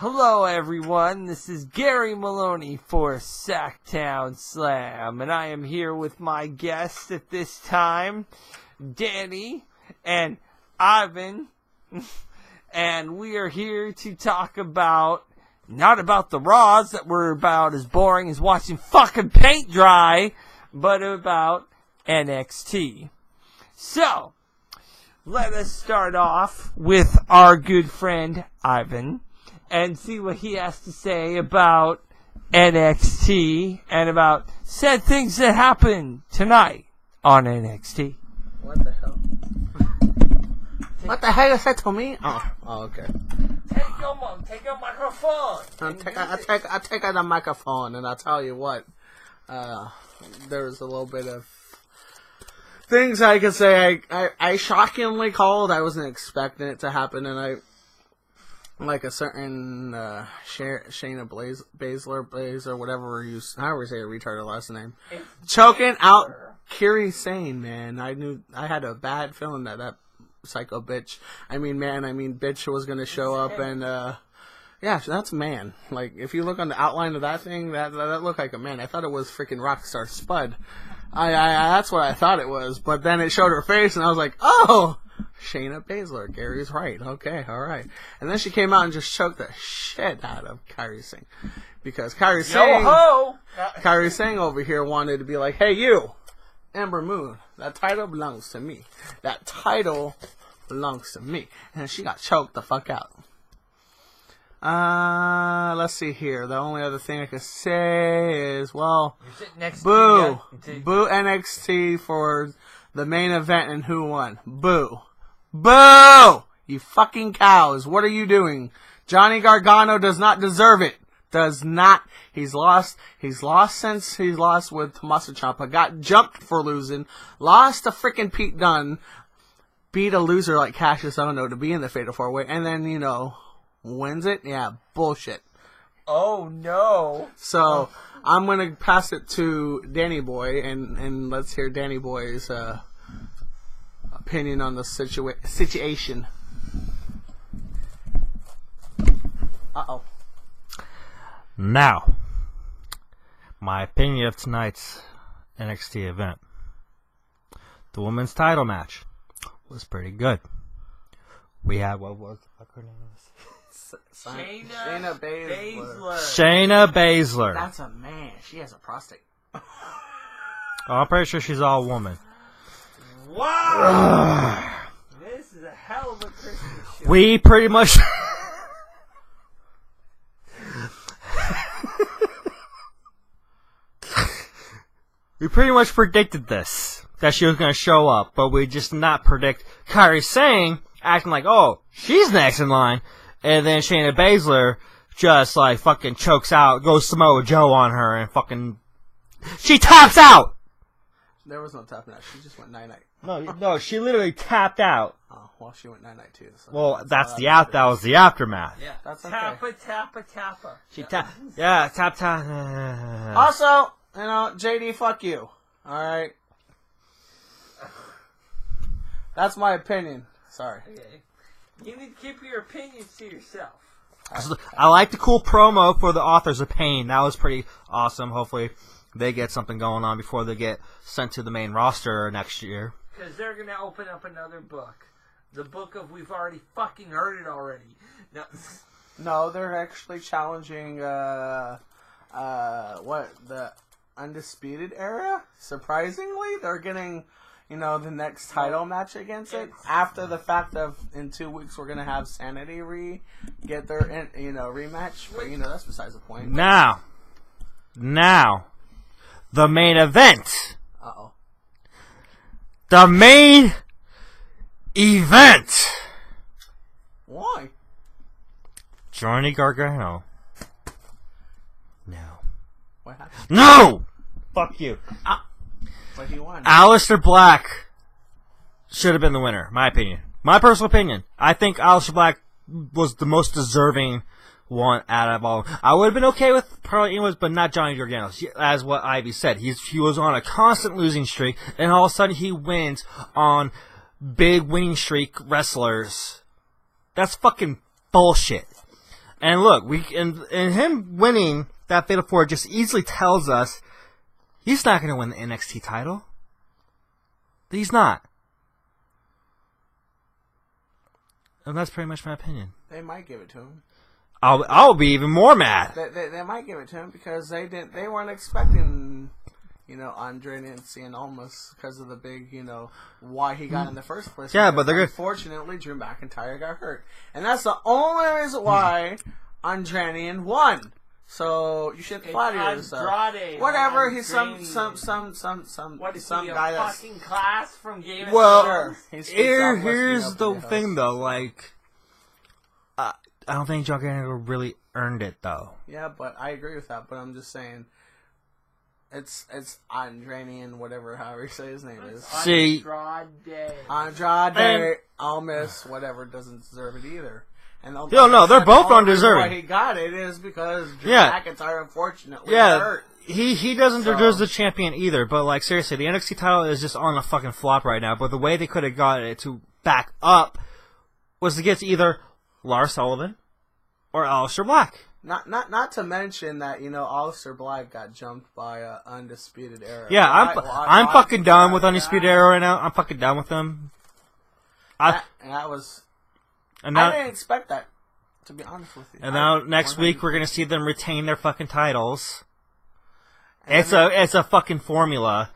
Hello everyone, this is Gary Maloney for Sactown Slam, and I am here with my guests at this time, Danny and Ivan, and we are here to talk about, not about the Raws that were about as boring as watching fucking paint dry, but about NXT. So, let us start off with our good friend Ivan and see what he has to say about NXT and about said things that happened tonight on NXT. What the hell? What the hell is that to me? Oh, okay. Take your microphone. I take out the microphone, and I'll tell you what. There was a little bit of things I could say. I shockingly called. I wasn't expecting it to happen, and I like a certain Shayna Baszler, whatever however you say a retarded last name, choking out Kairi Sane. Man, I had a bad feeling that psycho bitch. Bitch was gonna show up and yeah, that's man. Like if you look on the outline of that thing, that looked like a man. I thought it was freaking Rockstar Spud. I that's what I thought it was, but then it showed her face, and I was like, oh. Shayna Baszler, Gary's right. Okay, all right. And then she came out and just choked the shit out of Kairi Sane, because Kairi Sane over here wanted to be like, "Hey, you, Ember Moon, that title belongs to me. That title belongs to me." And she got choked the fuck out. Let's see here. The only other thing I could say is, well, boo NXT for the main event, and who won? Boo. Boo! You fucking cows. What are you doing? Johnny Gargano does not deserve it. Does not. He's lost since he's lost with Tommaso Ciampa. Got jumped for losing. Lost to freaking Pete Dunne. Beat a loser like Cassius Ohno to be in the Fatal 4-Way. And then, wins it? Yeah, bullshit. Oh, no. So, I'm going to pass it to Danny Boy, and let's hear Danny Boy's opinion on the situation. Uh-oh. Now, my opinion of tonight's NXT event. The women's title match was pretty good. We had, what was the fuck her name? Shayna Baszler. Shayna Baszler. That's a man. She has a prostate. I'm pretty sure she's all woman. Wow! This is a hell of a Christmas show. We pretty much... we pretty much predicted this, that she was going to show up, but we just did not predict Kairi Sane acting like, oh, she's next in line, and then Shayna Baszler just, like, fucking chokes out, goes Samoa Joe on her, and fucking... She taps out! There was no tapping out. She just went night-night. No, she literally tapped out. Oh, well, she went night-night too. So well, that was the aftermath. Yeah, that's okay. Tappa. She tap. Also, JD, fuck you. All right. That's my opinion. Sorry. Okay. You need to keep your opinions to yourself. I like the cool promo for the Authors of Pain. That was pretty awesome. Hopefully, they get something going on before they get sent to the main roster next year. Because they're going to open up another book. The book of we've already fucking heard it already. No, they're actually challenging, the Undisputed Era? Surprisingly, they're getting, the next title match against it. After the fact of, in 2 weeks, we're going to have Sanity get their, rematch. But, that's besides the point. Now, the main event. Uh-oh. The main event. Why? Johnny Gargano. No. What happened? No! Fuck you. But he won. Aleister Black should have been the winner, my opinion. My personal opinion. I think Aleister Black was the most deserving one out of all. I would have been okay with probably anyways, but not Johnny Gargano. As what Ivy said, he was on a constant losing streak, and all of a sudden he wins on big winning streak wrestlers. That's fucking bullshit. And look, and him winning that Fatal 4 just easily tells us he's not going to win the NXT title. He's not. And that's pretty much my opinion. They might give it to him. I'll be even more mad. They might give it to him because they weren't expecting, Andrade and almost because of the big, why he got in the first place. Yeah, but unfortunately Drew McIntyre got hurt, and that's the only reason why Andrade won. So you should flatter yourself. Andrade, whatever. He's some What is some he, guy a that's fucking class from Game of well. Thrones? Here's the thing, though. Like, I don't think John Gallagher really earned it, though. Yeah, but I agree with that. But I'm just saying, it's Andrade, whatever, however you say his name is. See, Andrade, Almas, whatever, doesn't deserve it either. And no, they're both undeserving. Why he got it is because Drew McIntyre, unfortunately, hurt. He doesn't deserve the champion either. But like seriously, the NXT title is just on a fucking flop right now. But the way they could have got it to back up was to get to either Lars Sullivan or Aleister Black. Not to mention that Aleister Black got jumped by Undisputed Era. Yeah, I'm fucking done with Undisputed Era right now. I'm fucking done with them. I didn't expect that, to be honest with you. And now next week we're gonna see them retain their fucking titles. It's a fucking formula.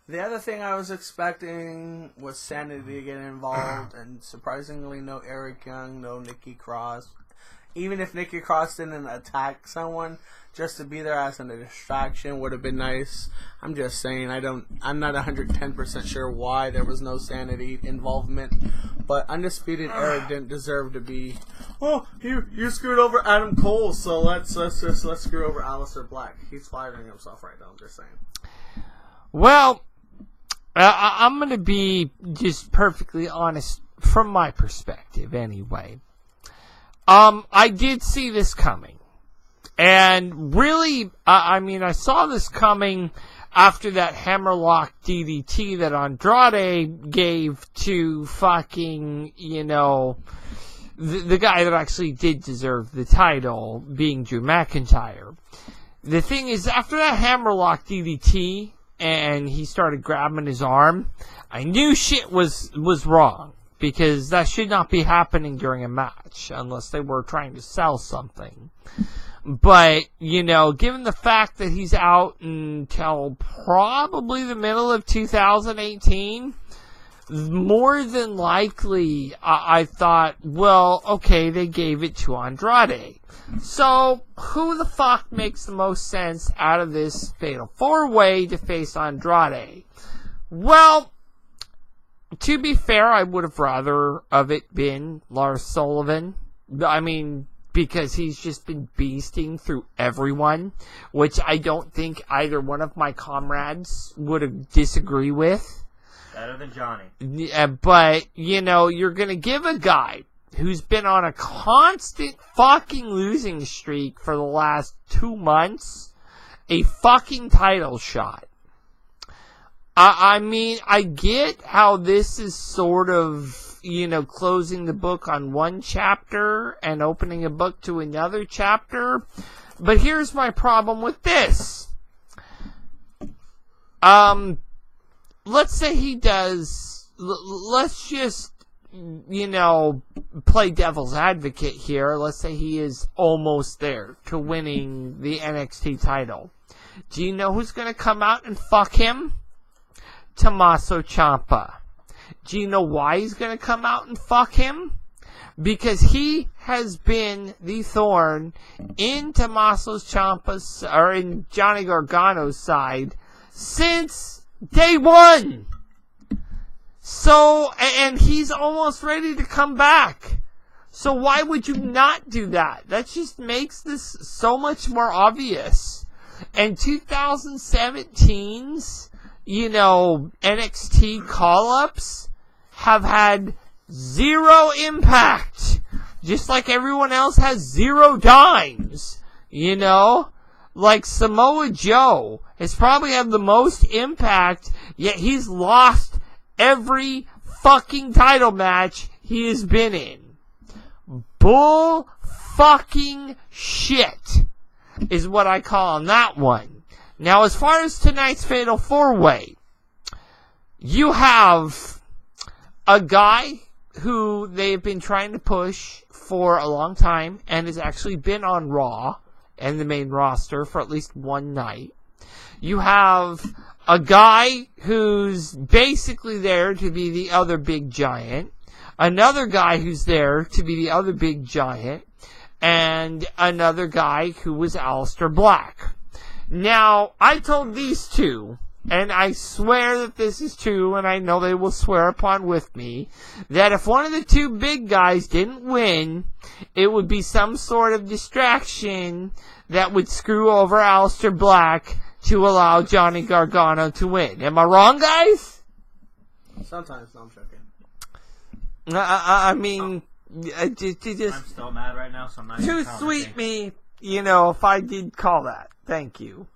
The other thing I was expecting was Sanity to get involved, and surprisingly, no Eric Young, no Nikki Cross. Even if Nikki Cross didn't attack someone, just to be there as a distraction would have been nice. I'm just saying, I'm not 110% sure why there was no Sanity involvement, but Undisputed Era didn't deserve to be. Oh, you screwed over Adam Cole, so let's screw over Aleister Black. He's flattering himself right now. I'm just saying. Well, I'm going to be just perfectly honest from my perspective, anyway. I did see this coming. And really, I saw this coming after that hammerlock DDT that Andrade gave to fucking, the guy that actually did deserve the title, being Drew McIntyre. The thing is, after that hammerlock DDT, and he started grabbing his arm, I knew shit was wrong. Because that should not be happening during a match, unless they were trying to sell something. But, given the fact that he's out until probably the middle of 2018, more than likely, I thought, well, okay, they gave it to Andrade. So, who the fuck makes the most sense out of this Fatal 4-Way to face Andrade? Well, to be fair, I would have rather of it been Lars Sullivan. Because he's just been beasting through everyone, which I don't think either one of my comrades would disagree with. Better than Johnny. But, you're gonna give a guy who's been on a constant fucking losing streak for the last 2 months a fucking title shot. I get how this is sort of, closing the book on one chapter and opening a book to another chapter. But here's my problem with this. Let's say he does, let's just, play devil's advocate here. Let's say he is almost there to winning the NXT title. Do you know who's going to come out and fuck him? Tommaso Ciampa. Do you know why he's going to come out and fuck him? Because he has been the thorn in Tommaso Ciampa's, or in Johnny Gargano's side since day one. So, and he's almost ready to come back. So why would you not do that? That just makes this so much more obvious. And 2017's NXT call-ups have had zero impact. Just like everyone else has 0 dimes. Like Samoa Joe has probably had the most impact, yet he's lost every fucking title match he has been in. Bull fucking shit is what I call on that one. Now, as far as tonight's Fatal 4-Way, you have a guy who they've been trying to push for a long time and has actually been on Raw and the main roster for at least one night. You have a guy who's basically there to be the other big giant, another guy who's there to be the other big giant, and another guy who was Aleister Black. Now, I told these two, and I swear that this is true, and I know they will swear upon with me, that if one of the two big guys didn't win, it would be some sort of distraction that would screw over Aleister Black to allow Johnny Gargano to win. Am I wrong, guys? Sometimes, no, I'm joking. I mean, just I'm still mad right now, so I'm not too even sweet me, if I did call that. Thank you.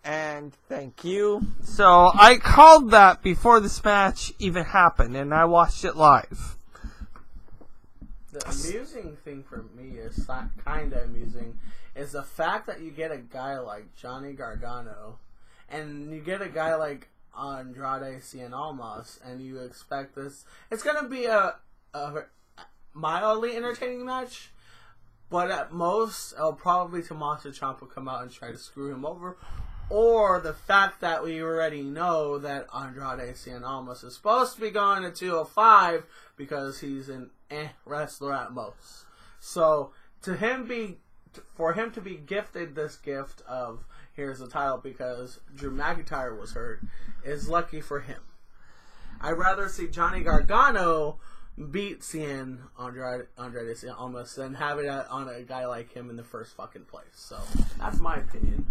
And thank you. So, I called that before this match even happened, and I watched it live. The amusing thing for me is kind of amusing is the fact that you get a guy like Johnny Gargano and you get a guy like Andrade Cien Almas and you expect this. It's going to be a mildly entertaining match, but at most, probably Tommaso Ciampa will come out and try to screw him over. Or the fact that we already know that Andrade Cien Almas is supposed to be going to 205 because he's an wrestler at most. So for him to be gifted this gift of here's the title because Drew McIntyre was hurt is lucky for him. I'd rather see Johnny Gargano beat Andrade Cien Almas than have it on a guy like him in the first fucking place. So that's my opinion.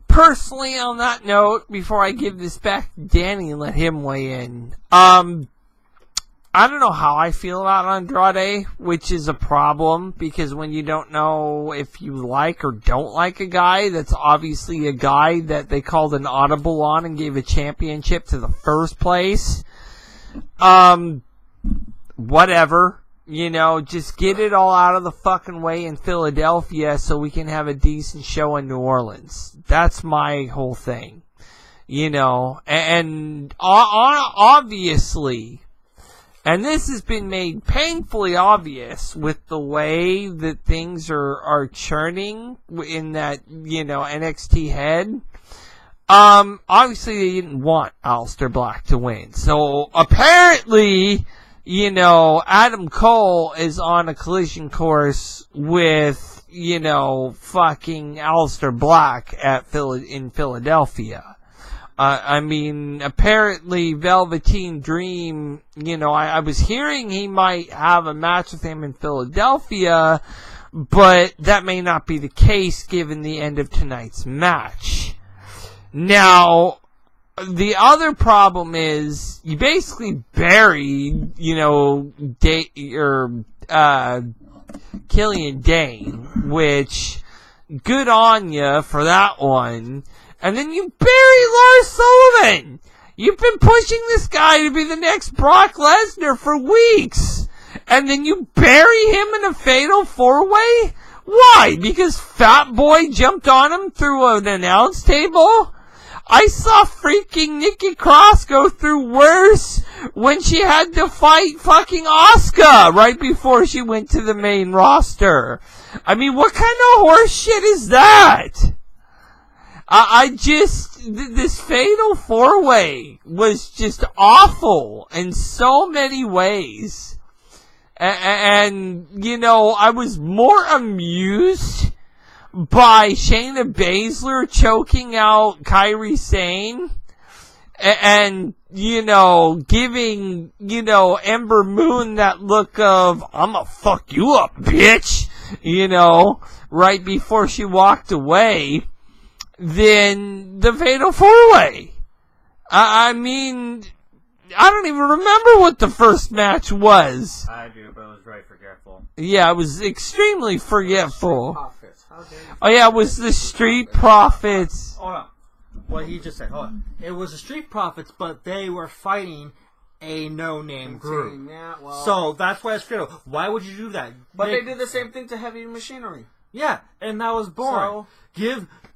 Personally, on that note, before I give this back to Danny and let him weigh in, I don't know how I feel about Andrade, which is a problem, because when you don't know if you like or don't like a guy, that's obviously a guy that they called an audible on and gave a championship to the first place. Whatever. Just get it all out of the fucking way in Philadelphia so we can have a decent show in New Orleans. That's my whole thing. And obviously, and this has been made painfully obvious with the way that things are churning in that, NXT head. Obviously they didn't want Aleister Black to win. So apparently, Adam Cole is on a collision course with, fucking Aleister Black in Philadelphia. Apparently Velveteen Dream, I was hearing he might have a match with him in Philadelphia, but that may not be the case given the end of tonight's match. Now, the other problem is you basically buried, Killian Dane, which good on ya for that one. And then you bury Lars Sullivan. You've been pushing this guy to be the next Brock Lesnar for weeks. And then you bury him in a fatal 4-way? Why? Because Fat Boy jumped on him through an announce table? I saw freaking Nikki Cross go through worse when she had to fight fucking Asuka right before she went to the main roster. What kind of horse shit is that? This fatal 4-way was just awful in so many ways. And I was more amused by Shayna Baszler choking out Kairi Sane and giving, Ember Moon that look of, I'ma fuck you up, bitch, right before she walked away, than the Fatal 4-Way. I don't even remember what the first match was. I do, but it was very forgetful. Yeah, it was extremely forgetful. Oh yeah, it was the Street Profits. Hold on. What he just said, hold on. It was the Street Profits, but they were fighting a no-name group. Team, yeah, well, So that's why it's critical. Why would you do that? but they did the same thing to Heavy Machinery. Yeah, and that was boring.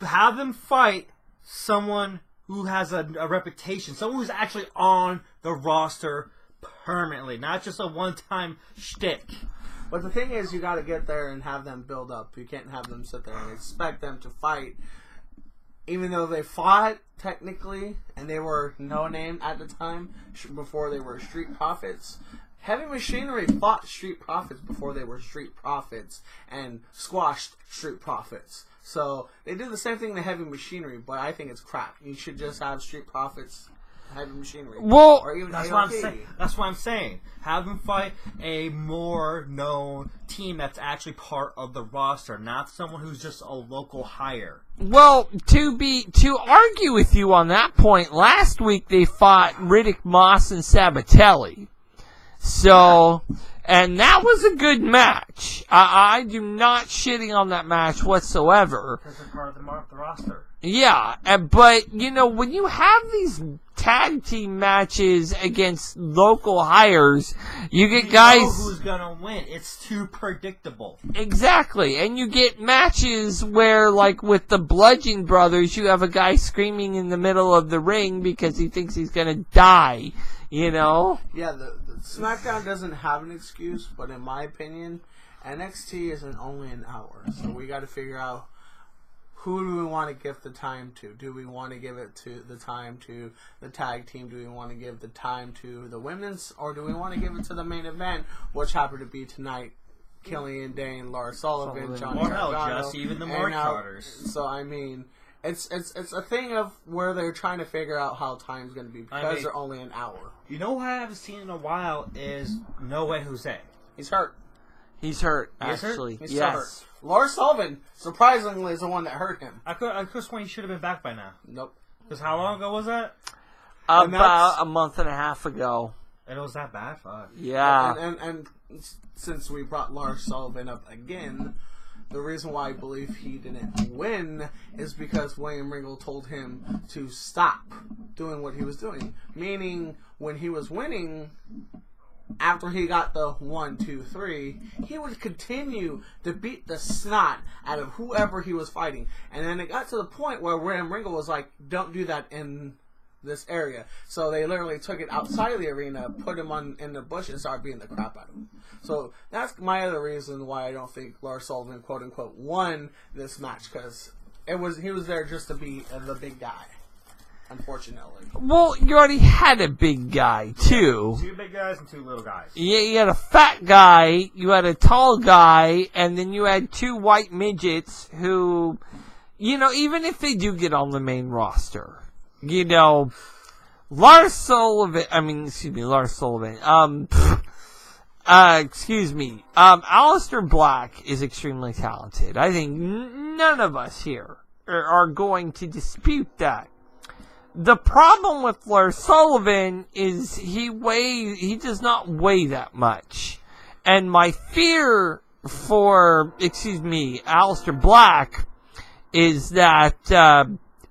Have them fight someone who has a reputation, someone who's actually on the roster permanently, not just a one-time shtick. But the thing is, you got to get there and have them build up. You can't have them sit there and expect them to fight, even though they fought technically and they were no name at the time before they were Street Profits. Heavy Machinery fought Street Profits before they were Street Profits and squashed Street Profits. So they did the same thing to Heavy Machinery, but I think it's crap. You should just have Street Profits, Heavy Machinery, well, or even That's AOP. what I'm saying. That's what I'm saying. Have them fight a more known team that's actually part of the roster, not someone who's just a local hire. well, to argue with you on that point, last week they fought Riddick Moss and Sabatelli. So, and that was a good match. I do not shitting on that match whatsoever. Because they're part of the roster. Yeah, but, you know, when you have these tag team matches against local hires, you get guys... know who's gonna win. It's too predictable. Exactly, and you get matches where, like with the Bludgeon Brothers, you have a guy screaming in the middle of the ring because he thinks he's gonna die, you know? Yeah, the SmackDown doesn't have an excuse, but in my opinion, NXT isn't only an hour. So we got to figure out who do we want to give the time to. Do we want to give it to the time to the tag team? Do we want to give the time to the women's? Or do we want to give it to the main event, which happened to be tonight? Killian Dane, Lars Sullivan, Johnny Gargano, just even the Mark Carters. So I mean, it's a thing of where they're trying to figure out how time's going to be because they're only an hour. You know what I haven't seen in a while is No Way Jose. He's hurt. He's hurt, He is hurt? actually. He's Yes. hurt. Lars Sullivan, surprisingly, is the one that hurt him. I could swear he should have been back by now. Nope. Because how long ago was that? About a month and a half ago. And it was that bad? Fuck. Yeah. And since we brought Lars Sullivan up again, the reason why I believe he didn't win is because William Regal told him to stop doing what he was doing. Meaning, when he was winning, after he got the 1, 2, 3, he would continue to beat the snot out of whoever he was fighting. And then it got to the point where William Regal was like, don't do that in this area. So they literally took it outside of the arena, put him in the bush, and started beating the crap out of him. So that's my other reason why I don't think Lars Sullivan, quote unquote, won this match, because he was there just to be the big guy. Unfortunately. Well, you already had a big guy, too. 2 big guys and 2 little guys. Yeah, you had a fat guy, you had a tall guy, and then you had 2 white midgets who, you know, even if they do get on the main roster, you know, Lars Sullivan, Aleister Black is extremely talented. I think none of us here are going to dispute that. The problem with Lars Sullivan is he does not weigh that much. And my fear for, Aleister Black is that,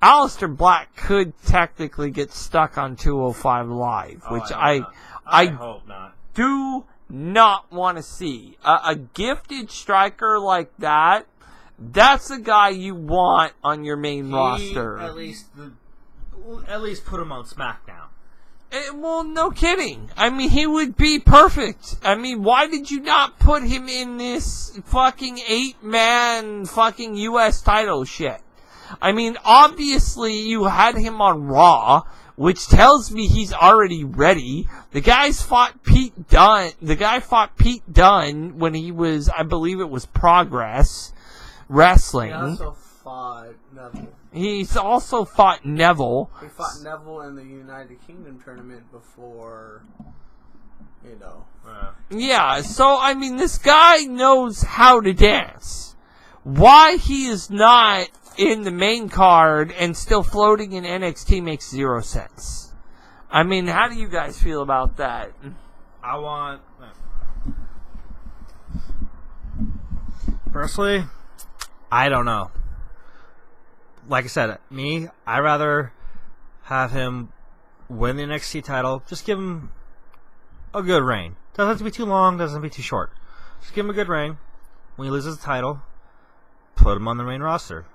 Aleister Black could technically get stuck on 205 Live, which I hope not. Do not want to see. A gifted striker like that, that's the guy you want on your main roster. At least put him on SmackDown. Well, no kidding. I mean, he would be perfect. I mean, why did you not put him in this fucking 8-man fucking US title shit? I mean, obviously you had him on Raw, which tells me he's already ready. The guy fought Pete Dunne when he was, I believe it was Progress Wrestling. He also fought Neville. He's also fought Neville. He fought Neville in the United Kingdom tournament before, you know. Yeah, so, I mean, this guy knows how to dance. Why he is not in the main card and still floating in NXT makes 0 sense. I mean, how do you guys feel about that? Personally, I don't know. Like I said, I'd rather have him win the NXT title. Just give him a good reign. Doesn't have to be too long, doesn't have to be too short. Just give him a good reign. When he loses the title, put him on the main roster.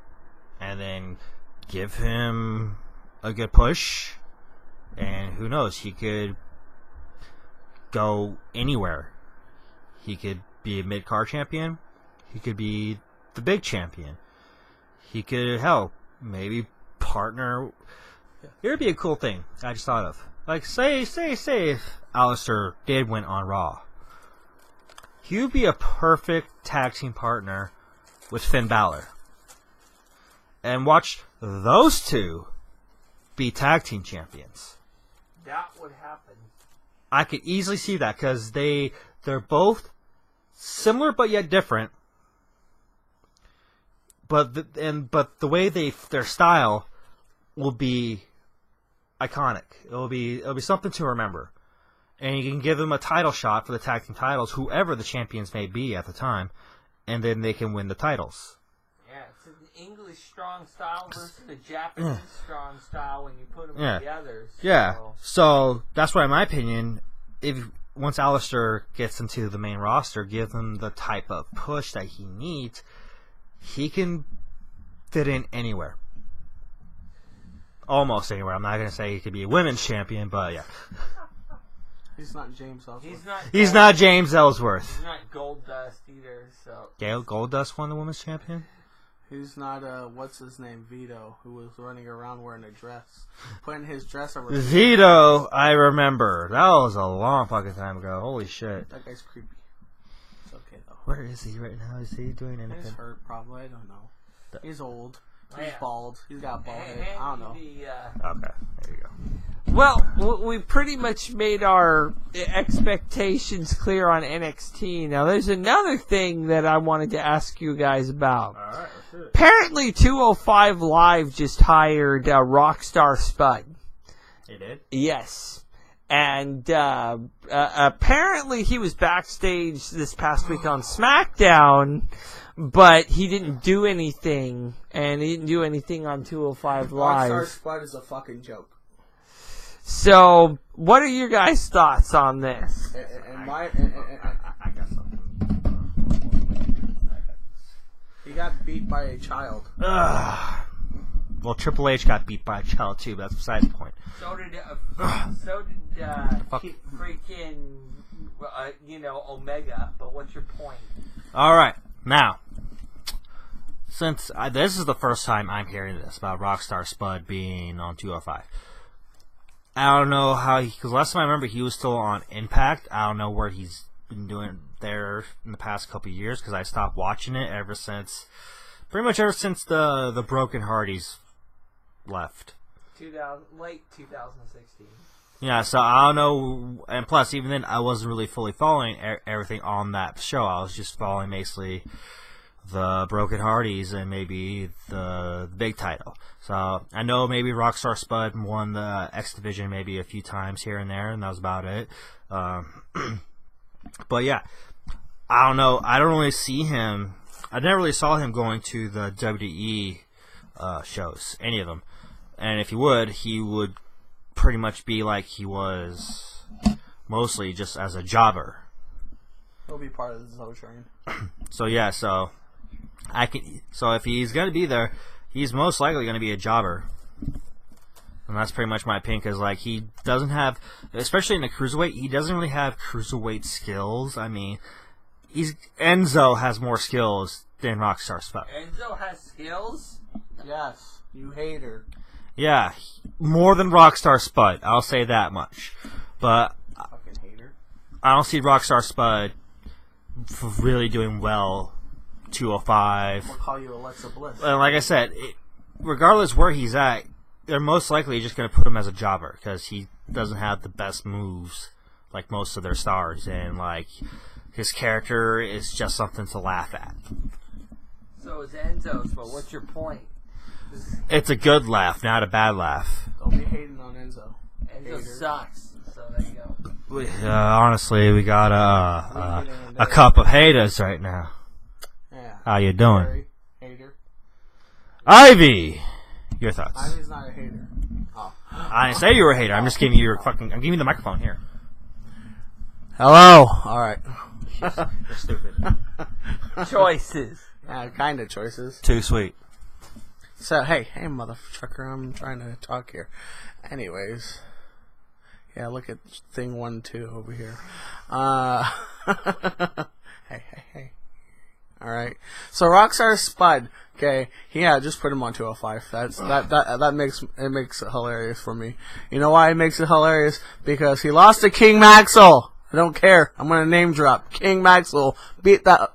And then give him a good push. And who knows, he could go anywhere. He could be a mid-card champion. He could be the big champion. He could, hell, maybe partner. It would be a cool thing I just thought of. Like, say if Aleister did win on Raw. He would be a perfect tag team partner with Finn Balor. And watch those two be tag team champions. That would happen. I could easily see that because they're both similar but yet different. But the way their style will be iconic. It'll be something to remember. And you can give them a title shot for the tag team titles, whoever the champions may be at the time, and then they can win the titles. Yeah, it's an English strong style versus a Japanese strong style when you put them together. So. Yeah, so that's why, in my opinion, once Aleister gets into the main roster, give him the type of push that he needs, he can fit in anywhere. Almost anywhere. I'm not going to say he could be a women's champion, but yeah. He's not James Ellsworth. He's not James Ellsworth. He's not Goldust either, so... Gail Goldust won the women's champion? He's not, what's his name, Vito, who was running around wearing a dress. Putting his dress over... Vito, I remember. That was a long fucking time ago. Holy shit. That guy's creepy. It's okay, though. Where is he right now? Is he doing anything? He's hurt, probably. I don't know. He's old. He's Yeah. bald. He's got a bald head. I don't know. Okay, there you go. Well, we pretty much made our expectations clear on NXT. Now, there's another thing that I wanted to ask you guys about. Alright, let's do it. Apparently, 205 Live just hired Rockstar Spud. He did? Yes. And apparently he was backstage this past week on SmackDown, but he didn't do anything. And he didn't do anything on 205 Live. Rockstar Spud is a fucking joke. So, what are your guys' thoughts on this? I got something. He got beat by a child. Well, Triple H got beat by a child too, but that's beside the point. So did freaking, Omega, but what's your point? Alright, now, since this is the first time I'm hearing this about Rockstar Spud being on 205. I don't know how because last time I remember he was still on Impact. I don't know where he's been doing there in the past couple of years because I stopped watching it pretty much ever since the Broken Hardys left. Late 2016. Yeah, so I don't know, and plus even then I wasn't really fully following everything on that show. I was just following basically the Broken Hardys and maybe the big title. So I know maybe Rockstar Spud won the X Division maybe a few times here and there, and that was about it. But yeah, I don't know. I don't really see him. I never really saw him going to the WWE shows, any of them. And if he would pretty much be like he was mostly just as a jobber. He'll be part of the Zoe train. So yeah, so if he's gonna be there, he's most likely gonna be a jobber, and that's pretty much my opinion. Because like he doesn't have, especially in the cruiserweight, he doesn't really have cruiserweight skills. I mean, Enzo has more skills than Rockstar Spud. Enzo has skills? Yes, you hater. Yeah, more than Rockstar Spud. I'll say that much. But Fucking hater. I don't see Rockstar Spud really doing well. 205. We'll call you Alexa Bliss. And like I said, regardless where he's at, they're most likely just going to put him as a jobber because he doesn't have the best moves like most of their stars, and like his character is just something to laugh at. So is Enzo's, but what's your point? It's a good laugh, not a bad laugh. Don't be hating on Enzo. Enzo sucks. So there you go. Honestly, we got a cup of haters right now. Yeah. How you doing? Very hater. Ivy! Your thoughts? Ivy's not a hater. Oh. I didn't say you were a hater. I'm just giving you I'm giving you the microphone here. Hello. All right. You're stupid. Choices. Yeah, kind of choices. Too sweet. So, hey, motherfucker, I'm trying to talk here. Anyways. Yeah, look at thing 1, 2 over here. Hey. Alright. So, Rockstar Spud. Okay. Yeah, just put him on 205. That makes it hilarious for me. You know why it makes it hilarious? Because he lost to King Maxwell. I don't care. I'm gonna name drop. King Maxwell beat that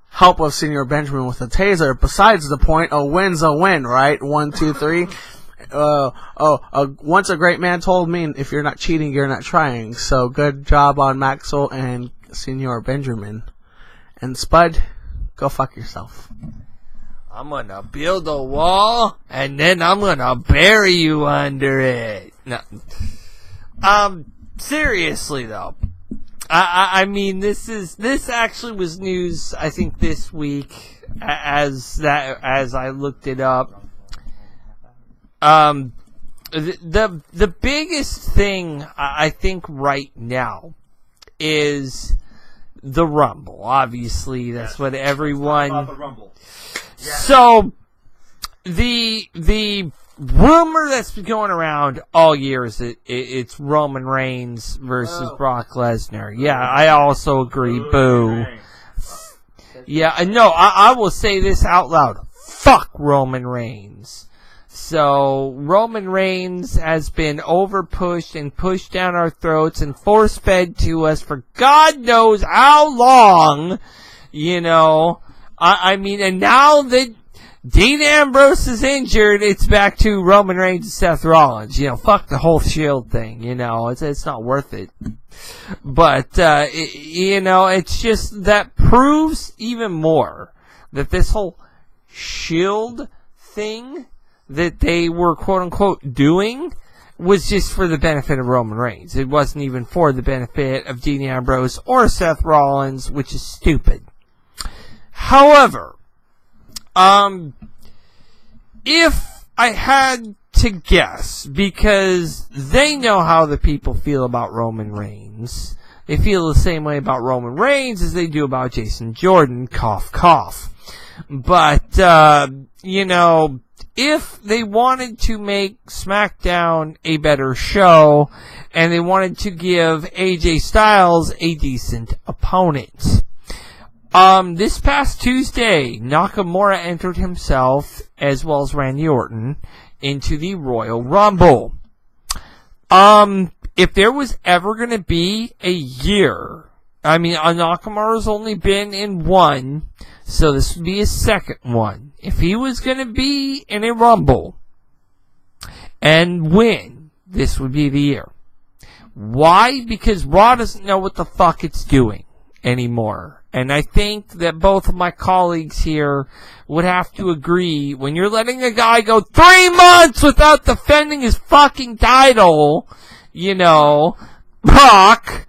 help of Senior Benjamin with a taser. Besides the point, a win's a win, right? 1, 2, 3. Once a great man told me, if you're not cheating, you're not trying. So good job on Maxwell and Senior Benjamin. And Spud, go fuck yourself. I'm gonna build a wall, and then I'm gonna bury you under it. No. Seriously though. I mean, this actually was news, I think, this week, as I looked it up. The biggest thing I think right now is the Rumble. Obviously, that's what everyone. The Rumble. Yes. So the rumor that's been going around all year is it's Roman Reigns versus Brock Lesnar. Yeah, I also agree. Boo. Yeah, no, I will say this out loud. Fuck Roman Reigns. So, Roman Reigns has been overpushed and pushed down our throats and force-fed to us for God knows how long, you know. I mean, and now that Dean Ambrose is injured, it's back to Roman Reigns and Seth Rollins. You know, fuck the whole Shield thing, you know. It's not worth it. But, you know, it's just, that proves even more that this whole Shield thing that they were quote-unquote doing was just for the benefit of Roman Reigns. It wasn't even for the benefit of Dean Ambrose or Seth Rollins, which is stupid. However, if I had to guess, because they know how the people feel about Roman Reigns, they feel the same way about Roman Reigns as they do about Jason Jordan, cough, cough. But, you know, if they wanted to make SmackDown a better show, and they wanted to give AJ Styles a decent opponent, this past Tuesday, Nakamura entered himself, as well as Randy Orton, into the Royal Rumble. If there was ever going to be a year, I mean, Nakamura's only been in one, so this would be his second one. If he was going to be in a Rumble and win, this would be the year. Why? Because Raw doesn't know what the fuck it's doing anymore. And I think that both of my colleagues here would have to agree, when you're letting a guy go 3 months without defending his fucking title, you know, Brock,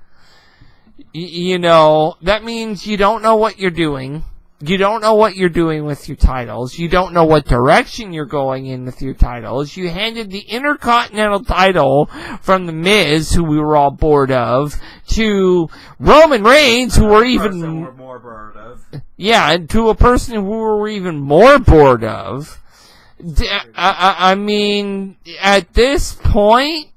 you know, that means you don't know what you're doing. You don't know what you're doing with your titles. You don't know what direction you're going in with your titles. You handed the Intercontinental title from The Miz, who we were all bored of, to Roman Reigns, who were even more bored of. Yeah, and to a person who we're even more bored of. I mean, at this point,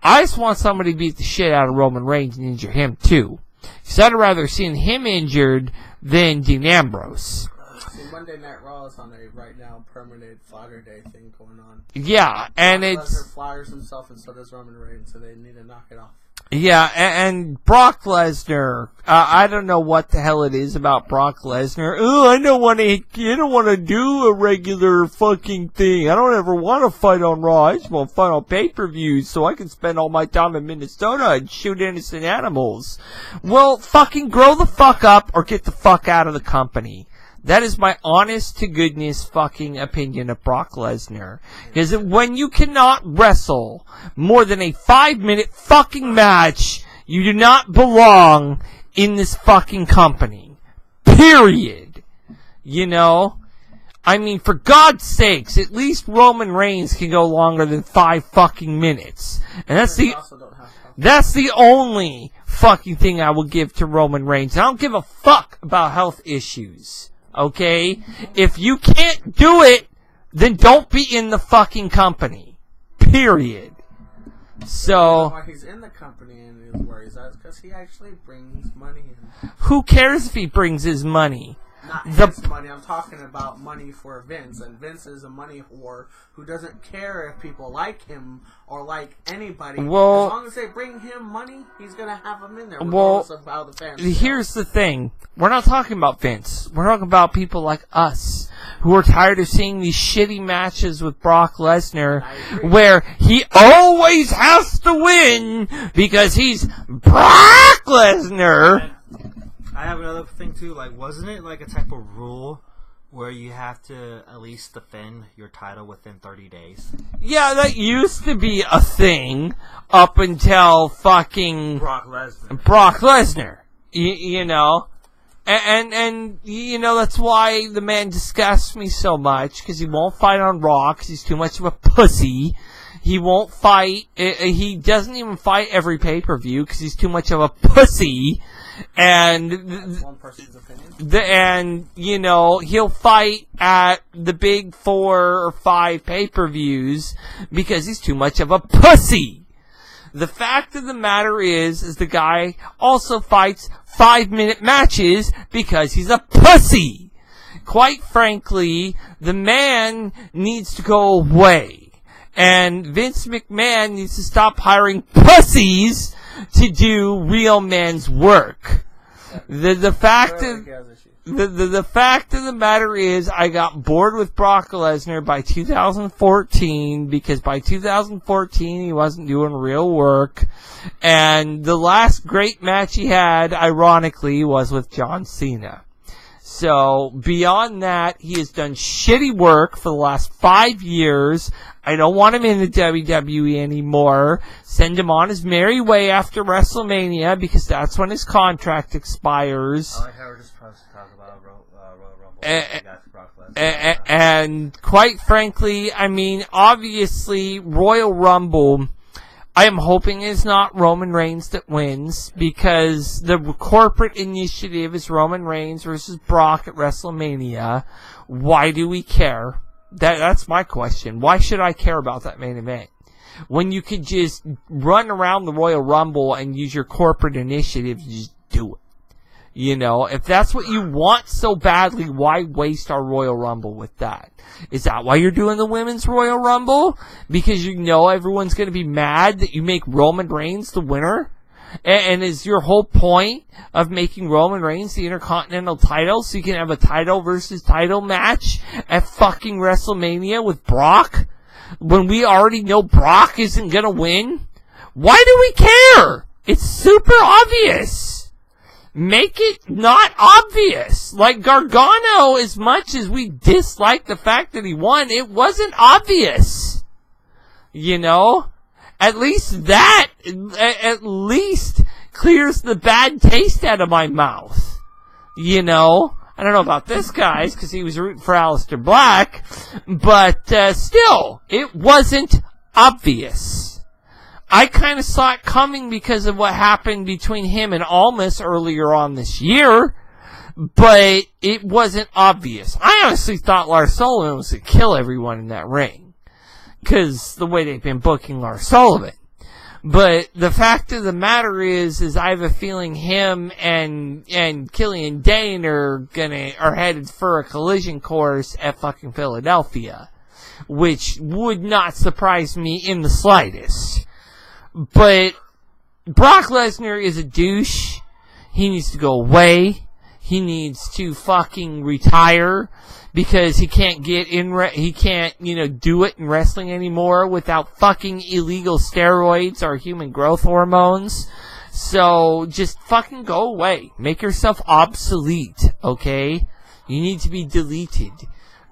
I just want somebody to beat the shit out of Roman Reigns and injure him too. Because I'd rather seen him injured than Dean Ambrose. See, Monday Night Raw is on a right now permanent Fodder Day thing going on. Yeah, and Brock it's... Lesnar flyers himself, and so does Roman Reigns, so they need to knock it off. Yeah, and Brock Lesnar, I don't know what the hell it is about Brock Lesnar. Oh, I don't want to do a regular fucking thing. I don't ever want to fight on Raw. I just want to fight on pay-per-views so I can spend all my time in Minnesota and shoot innocent animals. Well, fucking grow the fuck up or get the fuck out of the company. That is my honest to goodness fucking opinion of Brock Lesnar. Because when you cannot wrestle more than a 5-minute fucking match, you do not belong in this fucking company. Period. You know? I mean, for God's sakes, at least Roman Reigns can go longer than 5 fucking minutes. And that's the only fucking thing I will give to Roman Reigns. I don't give a fuck about health issues. Okay? If you can't do it, then don't be in the fucking company. Period. So, why he's in the company and his worries, that's because he actually brings money in. Who cares if he brings his money? Not his money, I'm talking about money for Vince, and Vince is a money whore who doesn't care if people like him or like anybody. Well, as long as they bring him money, he's going to have them in there. Well, of how the fans here's the thing. We're not talking about Vince. We're talking about people like us who are tired of seeing these shitty matches with Brock Lesnar where he always has to win because he's Brock Lesnar. I have another thing too. Like, wasn't it like a type of rule where you have to at least defend your title within 30 days? Yeah, that used to be a thing up until fucking Brock Lesnar. You know, and you know that's why the man disgusts me so much because he won't fight on Raw because he's too much of a pussy. He won't fight. He doesn't even fight every pay-per-view because he's too much of a pussy. And That's one person's opinion. And you know he'll fight at the big 4 or 5 pay-per-views because he's too much of a pussy. The fact of the matter is the guy also fights 5-minute matches because he's a pussy. Quite frankly, the man needs to go away. And Vince McMahon needs to stop hiring pussies to do real men's work. The fact of the matter is I got bored with Brock Lesnar by 2014 because by 2014 he wasn't doing real work, and the last great match he had, ironically, was with John Cena. So, beyond that, he has done shitty work for the last 5 years. I don't want him in the WWE anymore. Send him on his merry way after WrestleMania, because that's when his contract expires. I like how we're just supposed to talk about Royal Rumble. And quite frankly, I mean, obviously, Royal Rumble, I am hoping it's not Roman Reigns that wins, because the corporate initiative is Roman Reigns versus Brock at WrestleMania. Why do we care? That's my question. Why should I care about that main event? When you could just run around the Royal Rumble and use your corporate initiative to just do it. You know, if that's what you want so badly, why waste our Royal Rumble with that? Is that why you're doing the Women's Royal Rumble? Because you know everyone's going to be mad that you make Roman Reigns the winner? And is your whole point of making Roman Reigns the Intercontinental title so you can have a title versus title match at fucking WrestleMania with Brock? When we already know Brock isn't going to win? Why do we care? It's super obvious. Make it not obvious. Like Gargano, as much as we dislike the fact that he won, it wasn't obvious. You know? At least that, at least clears the bad taste out of my mouth. You know? I don't know about this guy's, because he was rooting for Aleister Black, but still, it wasn't obvious. I kind of saw it coming because of what happened between him and Almas earlier on this year, but it wasn't obvious. I honestly thought Lars Sullivan was going to kill everyone in that ring, because the way they've been booking Lars Sullivan. But the fact of the matter is I have a feeling him and Killian Dane are headed for a collision course at fucking Philadelphia, which would not surprise me in the slightest. But Brock Lesnar is a douche. He needs to go away. He needs to fucking retire because he can't do it in wrestling anymore without fucking illegal steroids or human growth hormones. So just fucking go away. Make yourself obsolete, okay? You need to be deleted.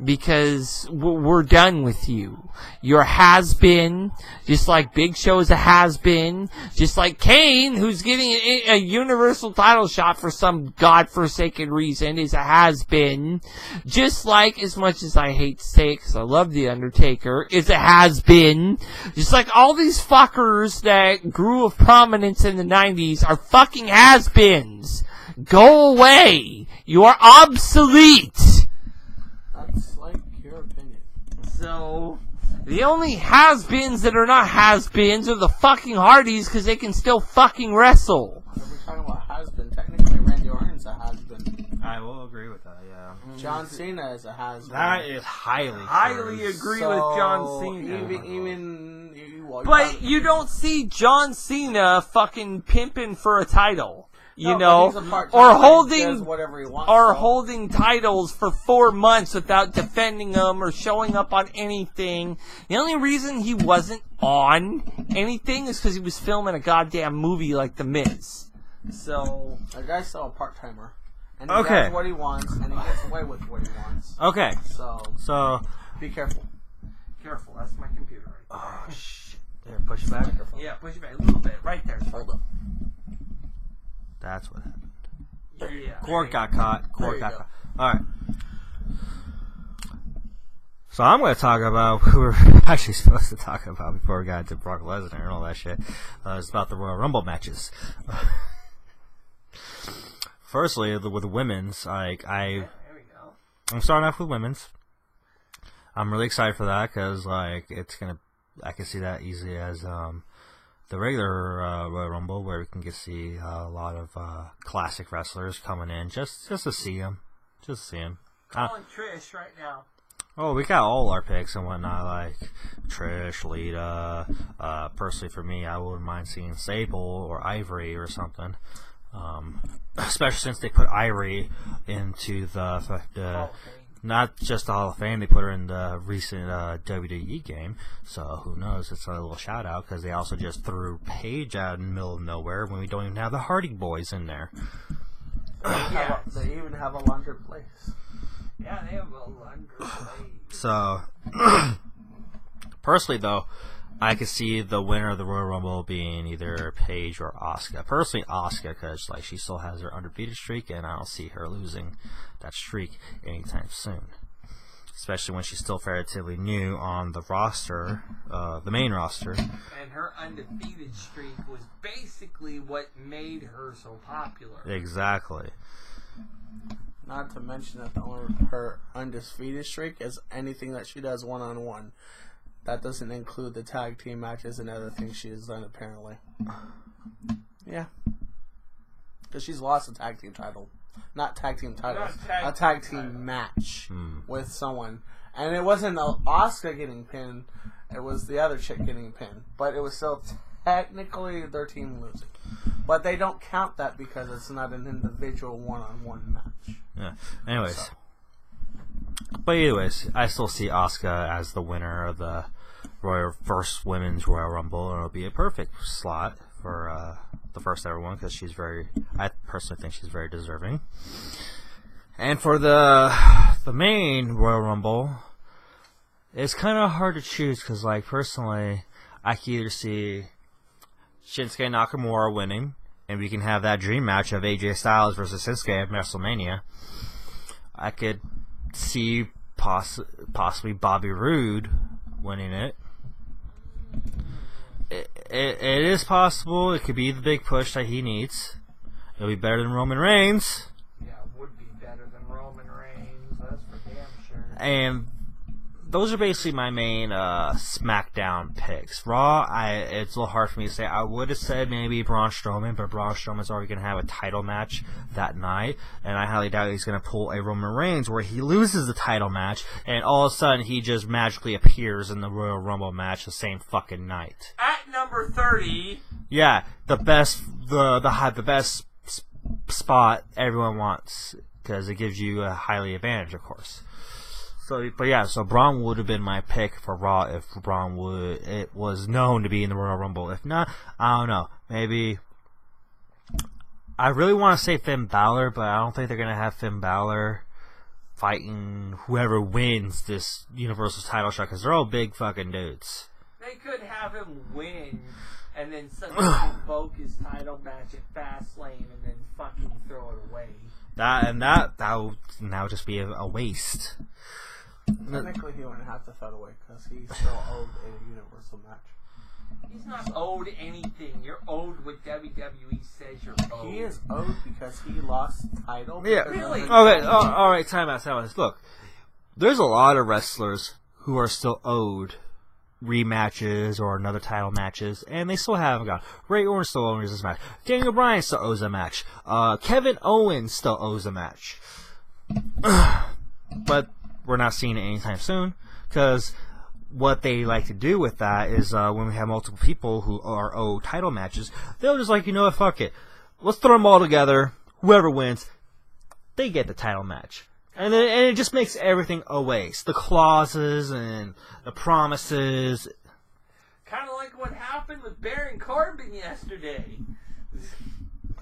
because we're done with you. You're has-been, just like Big Show is a has-been, just like Kane, who's getting a Universal title shot for some godforsaken reason, is a has-been, just like, as much as I hate to say it because I love The Undertaker, is a has-been, just like all these fuckers that grew of prominence in the 90s are fucking has-beens. Go away! You are obsolete! That's like your opinion. So, the only has-beens that are not has-beens are the fucking Hardys because they can still fucking wrestle. So we're talking about has-been. Technically, Randy Orton's a has-been. I will agree with that, yeah. John Cena is a has-been. That is highly Agree with John Cena. But you don't see John Cena fucking pimping for a title. You No, know, but he's a part-time or guy. He holding does whatever he wants, or so. holding titles for 4 months without defending them or showing up on anything. The only reason he wasn't on anything is because he was filming a goddamn movie like The Miz. So That guy's still a part-timer. And he Okay. does what he wants, and he gets away with what he wants. Okay, So, be careful. careful, that's my computer. Right oh shit! There, push it back. there. Yeah, push it back a little bit. Right there. Hold up. That's what happened. Yeah. Cord got caught. Cord you got go. caught. All right. So I'm going to talk about who we're actually supposed to talk about before we got into Brock Lesnar and all that shit. It's about the Royal Rumble matches. Firstly, with the women's, There we go. I'm starting off with women's. I'm really excited for that because it's gonna. I can see that easily as the regular Royal Rumble, where we can get to see a lot of classic wrestlers coming in just to see them, Calling Trish right now. Oh, we got all our picks and whatnot, like Trish, Lita. Personally, for me, I wouldn't mind seeing Sable or Ivory or something. Especially since they put Ivory into the not just the Hall of Fame, they put her in the recent WWE game. So who knows? It's a little shout out because they also just threw Paige out in the middle of nowhere when we don't even have the Hardy Boys in there. They even have a laundry place. Yeah, they have a laundry. So, personally though, I could see the winner of the Royal Rumble being either Paige or Asuka. Personally, Asuka, because she still has her undefeated streak, and I don't see her losing that streak anytime soon. Especially when she's still relatively new on the roster, the main roster. And her undefeated streak was basically what made her so popular. Exactly. Not to mention that her undisputed streak is anything that she does one-on-one. That doesn't include the tag team matches and other things she has done, apparently. Yeah. Because she's lost a tag team title. Not tag team title. A tag team match with someone. And it wasn't Asuka getting pinned. It was the other chick getting pinned. But it was still technically their team losing. But they don't count that because it's not an individual one-on-one match. Yeah. Anyways. But anyways, I still see Asuka as the winner of the first women's Royal Rumble, and it'll be a perfect slot for the first ever one because I personally think she's very deserving. And for the main Royal Rumble, it's kind of hard to choose because, personally, I can either see Shinsuke Nakamura winning, and we can have that dream match of AJ Styles versus Shinsuke at WrestleMania. I could see possibly Bobby Roode winning it. It is possible. It could be the big push that he needs. It'll be better than Roman Reigns. Yeah, it would be better than Roman Reigns. That's for damn sure. And those are basically my main SmackDown picks. Raw, it's a little hard for me to say. I would have said maybe Braun Strowman, but Braun Strowman's already going to have a title match that night, and I highly doubt he's going to pull a Roman Reigns where he loses the title match, and all of a sudden he just magically appears in the Royal Rumble match the same fucking night. At number 30... Yeah, the best spot everyone wants, because it gives you a highly advantage, of course. So Braun would have been my pick for Raw if it was known to be in the Royal Rumble. If not, I don't know. Maybe I really want to say Finn Balor, but I don't think they're gonna have Finn Balor fighting whoever wins this Universal title shot because they're all big fucking dudes. They could have him win and then suddenly invoke his title match at Fastlane and then fucking throw it away. That would now just be a waste. Technically, he wouldn't have to throw it away because he still owed a Universal match. He's not owed anything. You're owed what WWE says you're owed. He is owed because he lost the title. Yeah. Really? Okay. All right. Time out. Look, there's a lot of wrestlers who are still owed rematches or another title matches, and they still haven't got. Ray Owens still owes this match. Daniel Bryan still owes a match. Kevin Owens still owes a match. But we're not seeing it anytime soon because what they like to do with that is when we have multiple people who are owed title matches, they'll just like, you know what, fuck it. Let's throw them all together. Whoever wins, they get the title match. And it just makes everything a waste. The clauses and the promises. Kind of like what happened with Baron Corbin yesterday.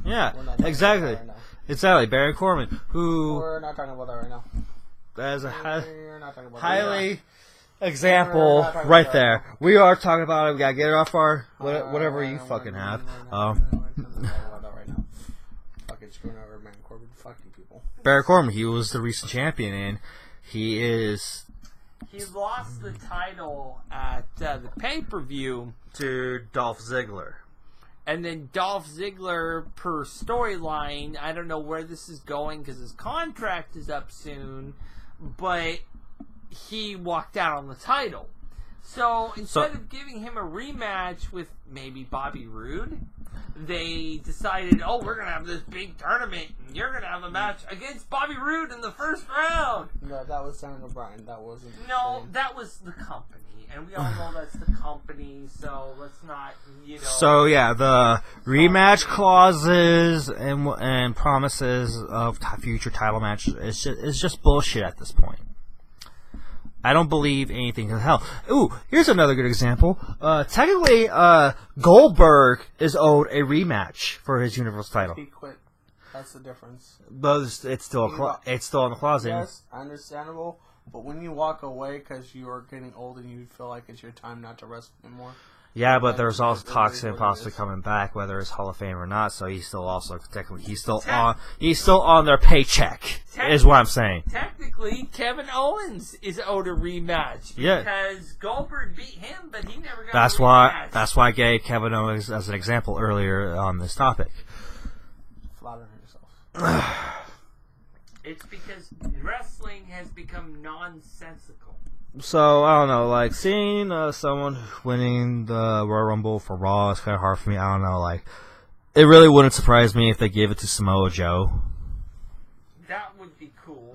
Yeah, exactly. Exactly. Baron Corbin, who... We're not talking about that right now. As a We're not talking about highly example right there. We are talking about it. We gotta get it off our whatever you fucking have. Fucking screwing over Baron Corbin. Fuck you people. Baron Corbin, he was the recent champion, and he is... He lost the title at the pay-per-view to Dolph Ziggler. And then Dolph Ziggler, per storyline, I don't know where this is going because his contract is up soon, but he walked out on the title. So instead of giving him a rematch with maybe Bobby Roode, they decided, oh, we're going to have this big tournament, and you're going to have a match against Bobby Roode in the first round. No, that was Daniel Bryan. That wasn't. No, that was the company. And we all know that's the company, so let's not, So, yeah, the rematch clauses and promises of future title matches is just bullshit at this point. I don't believe anything in hell. Ooh, here's another good example. Technically, Goldberg is owed a rematch for his Universal title. He quit. That's the difference. But it's still in the closet. Yes, understandable. But when you walk away because you are getting old and you feel like it's your time not to wrestle anymore. Yeah, but there's also talks of him possibly coming back, whether it's Hall of Fame or not. So he's still also technically he's still on their paycheck. Is what I'm saying. Technically, Kevin Owens is owed a rematch because Goldberg beat him, but he never got. That's a rematch. That's why I gave Kevin Owens as an example earlier on this topic. Flattering yourself. It's because wrestling has become nonsensical. So, I don't know, like, seeing someone winning the Royal Rumble for Raw is kind of hard for me. I don't know, like, it really wouldn't surprise me if they gave it to Samoa Joe. That would be cool.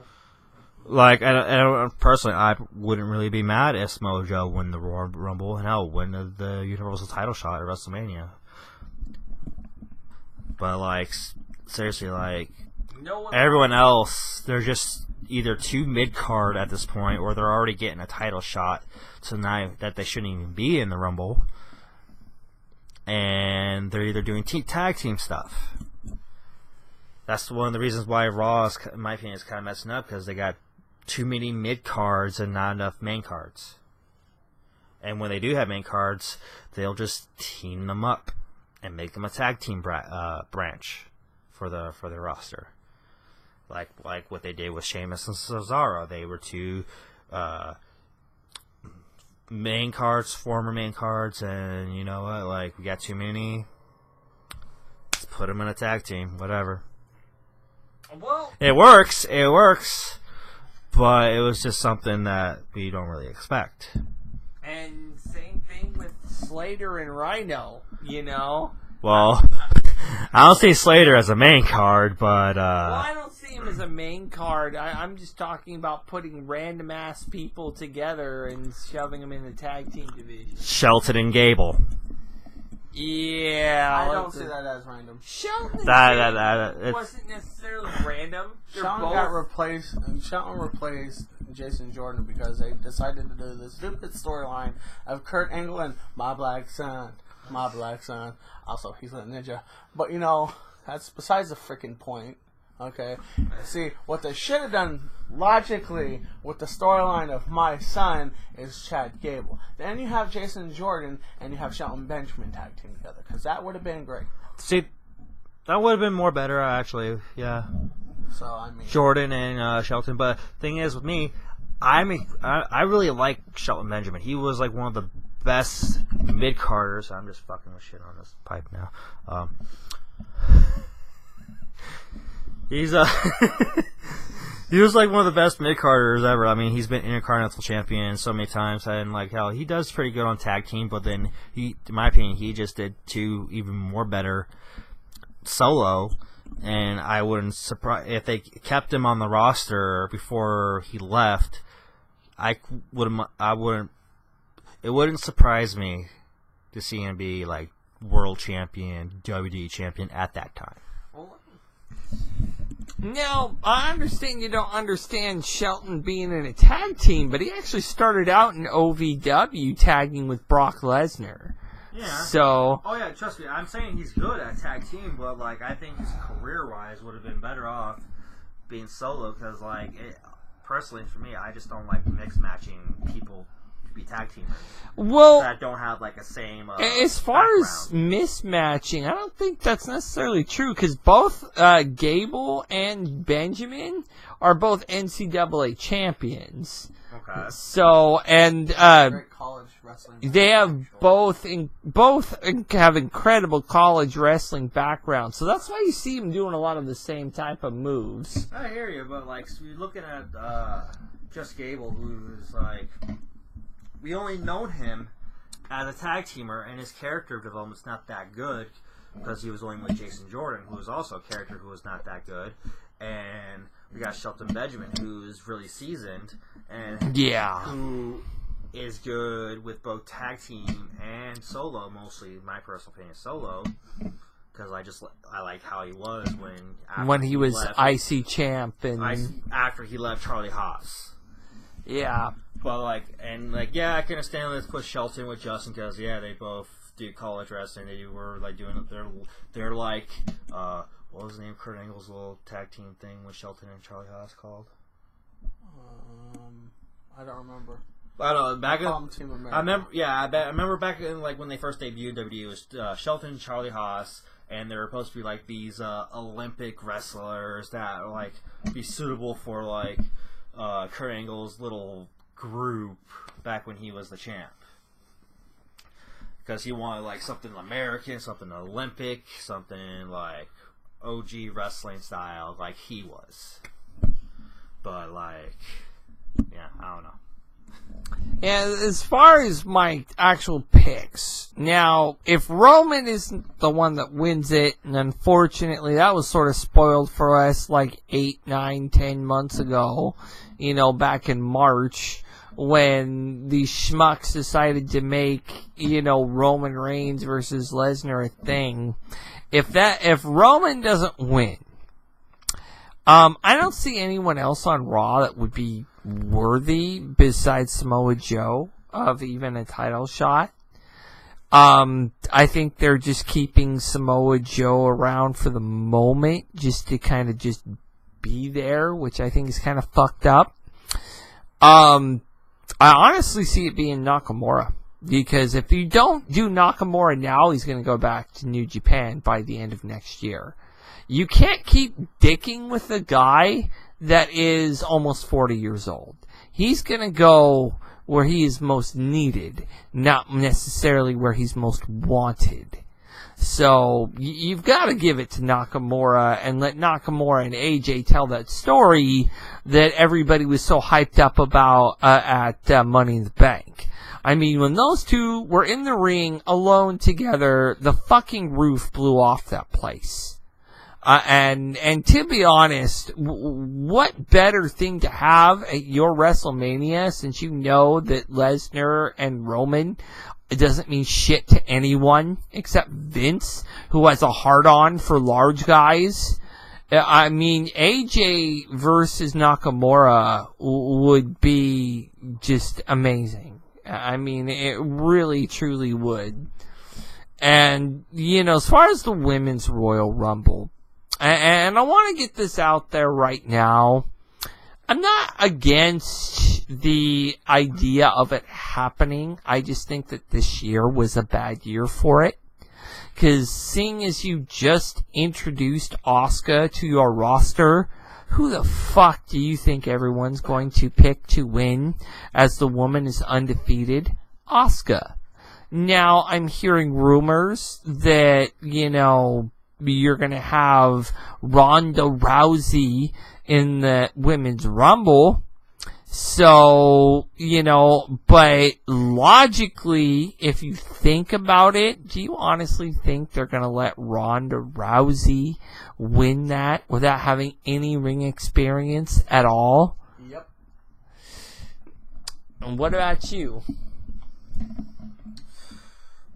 Like, and personally, I wouldn't really be mad if Samoa Joe win the Royal Rumble and hell, win the Universal title shot at WrestleMania. But, like, seriously, like... Everyone else, they're just either too mid-card at this point, or they're already getting a title shot tonight that they shouldn't even be in the Rumble. And they're either doing tag team stuff. That's one of the reasons why Raw, in my opinion, is kind of messing up, because they got too many mid-cards and not enough main cards. And when they do have main cards, they'll just team them up and make them a tag team branch for their roster. Like what they did with Sheamus and Cesaro. They were two main cards, former main cards, and you know what? Like, we got too many. Let's put them in a tag team, whatever. Well, it works, but it was just something that we don't really expect. And same thing with Slater and Rhino, Well, I don't see Slater as a main card, but... Well, I don't see him as a main card. I'm just talking about putting random-ass people together and shoving them in the tag team division. Shelton and Gable. Yeah. I don't see that as random. Shelton wasn't necessarily random. Shelton replaced Jason Jordan because they decided to do this stupid storyline of Kurt Angle and My Black Son. Also, he's a ninja. But, that's besides the freaking point. Okay? See, what they should have done logically with the storyline of my son is Chad Gable. Then you have Jason Jordan and you have Shelton Benjamin tag team together, because that would have been great. See, that would have been more better, actually. Yeah. So, I mean... Jordan and Shelton. But thing is, with me, I really like Shelton Benjamin. He was like one of the best mid-carders. I'm just fucking with shit on this pipe now. He's he was like one of the best mid-carders ever. I mean, he's been Intercontinental Champion so many times, and like hell, he does pretty good on tag team. But then in my opinion, he just did two even more better solo. And I wouldn't surprise if they kept him on the roster before he left. I wouldn't. It wouldn't surprise me to see him be like world champion, WWE champion at that time. Now, I understand you don't understand Shelton being in a tag team, but he actually started out in OVW tagging with Brock Lesnar. Yeah. So. Oh yeah, trust me. I'm saying he's good at tag team, but like I think his career-wise would have been better off being solo, because like personally for me, I just don't like mixed matching people to be tag teamers. Well, that don't have like a same. As far background. as mismatching, I don't think that's necessarily true, because both Gable and Benjamin are both NCAA champions. Okay. So, and great college wrestling. They have both have incredible college wrestling backgrounds, so that's why you see them doing a lot of the same type of moves. I hear you, but like so you're looking at just Gable, who's like we only known him as a tag teamer, and his character development's not that good because he was only with Jason Jordan, who was also a character who was not that good, and we got Shelton Benjamin, who's really seasoned and who is good with both tag team and solo. Mostly, my personal opinion, solo, because I like how he was when he was left, IC champ and after he left Charlie Haas. Yeah, but I can understand let's put Shelton with Justin, because they both do college wrestling. They were like doing they're like what was the name? Kurt Angle's little tag team thing with Shelton and Charlie Haas called. I don't remember. I don't know. Back in Team America. I remember back in like when they first debuted WWE, it was Shelton, Charlie Haas, and they were supposed to be like these Olympic wrestlers that like be suitable for like Kurt Angle's little group back when he was the champ. Because he wanted like something American, something Olympic, something like OG wrestling style, like he was. But like, I don't know. And as far as my actual picks, now, if Roman isn't the one that wins it, and unfortunately that was sort of spoiled for us like 8, 9, 10 months ago, back in March, when these schmucks decided to make, Roman Reigns versus Lesnar a thing. If Roman doesn't win, I don't see anyone else on Raw that would be worthy besides Samoa Joe of even a title shot. I think they're just keeping Samoa Joe around for the moment just to kind of just be there, which I think is kind of fucked up. I honestly see it being Nakamura, because if you don't do Nakamura now, he's going to go back to New Japan by the end of next year. You can't keep dicking with a guy that is almost 40 years old. He's going to go where he is most needed, not necessarily where he's most wanted. So you've got to give it to Nakamura and let Nakamura and AJ tell that story that everybody was so hyped up about at Money in the Bank. I mean, when those two were in the ring alone together, the fucking roof blew off that place. And to be honest, what better thing to have at your WrestleMania, since you know that Lesnar and Roman, it doesn't mean shit to anyone except Vince, who has a hard-on for large guys. I mean, AJ versus Nakamura would be just amazing. I mean, it really, truly would. And, as far as the Women's Royal Rumble, and I want to get this out there right now. I'm not against the idea of it happening. I just think that this year was a bad year for it. Because seeing as you just introduced Asuka to your roster, who the fuck do you think everyone's going to pick to win as the woman is undefeated? Asuka. Now, I'm hearing rumors that, you're going to have Ronda Rousey in the Women's Rumble. So, but logically, if you think about it, do you honestly think they're going to let Ronda Rousey win that without having any ring experience at all? Yep. And what about you?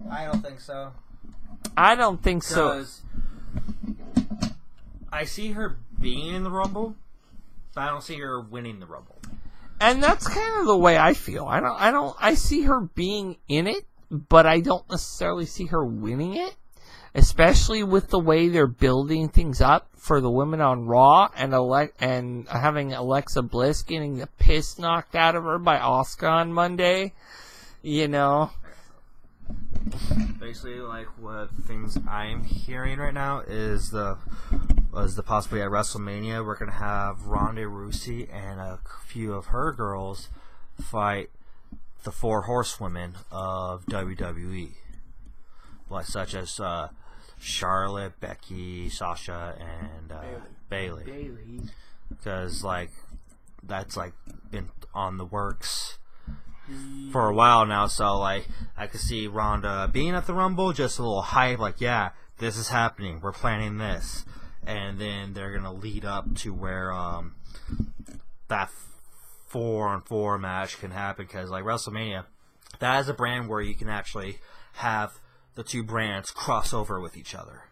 I don't think so. I don't think so. Because I see her being in the Rumble, but I don't see her winning the Rumble. And that's kind of the way I feel. I see her being in it, but I don't necessarily see her winning it, especially with the way they're building things up for the women on Raw and having Alexa Bliss getting the piss knocked out of her by Asuka on Monday. Basically, like what things I'm hearing right now is the possibility at WrestleMania we're gonna have Ronda Rousey and a few of her girls fight the 4 horsewomen of WWE, like such as Charlotte, Becky, Sasha, and Bayley. Because that's been on the works for a while now, so I could see Ronda being at the Rumble, just a little hype, yeah, this is happening, we're planning this, and then they're gonna lead up to where that 4-on-4 match can happen, because WrestleMania, that is a brand where you can actually have the two brands cross over with each other.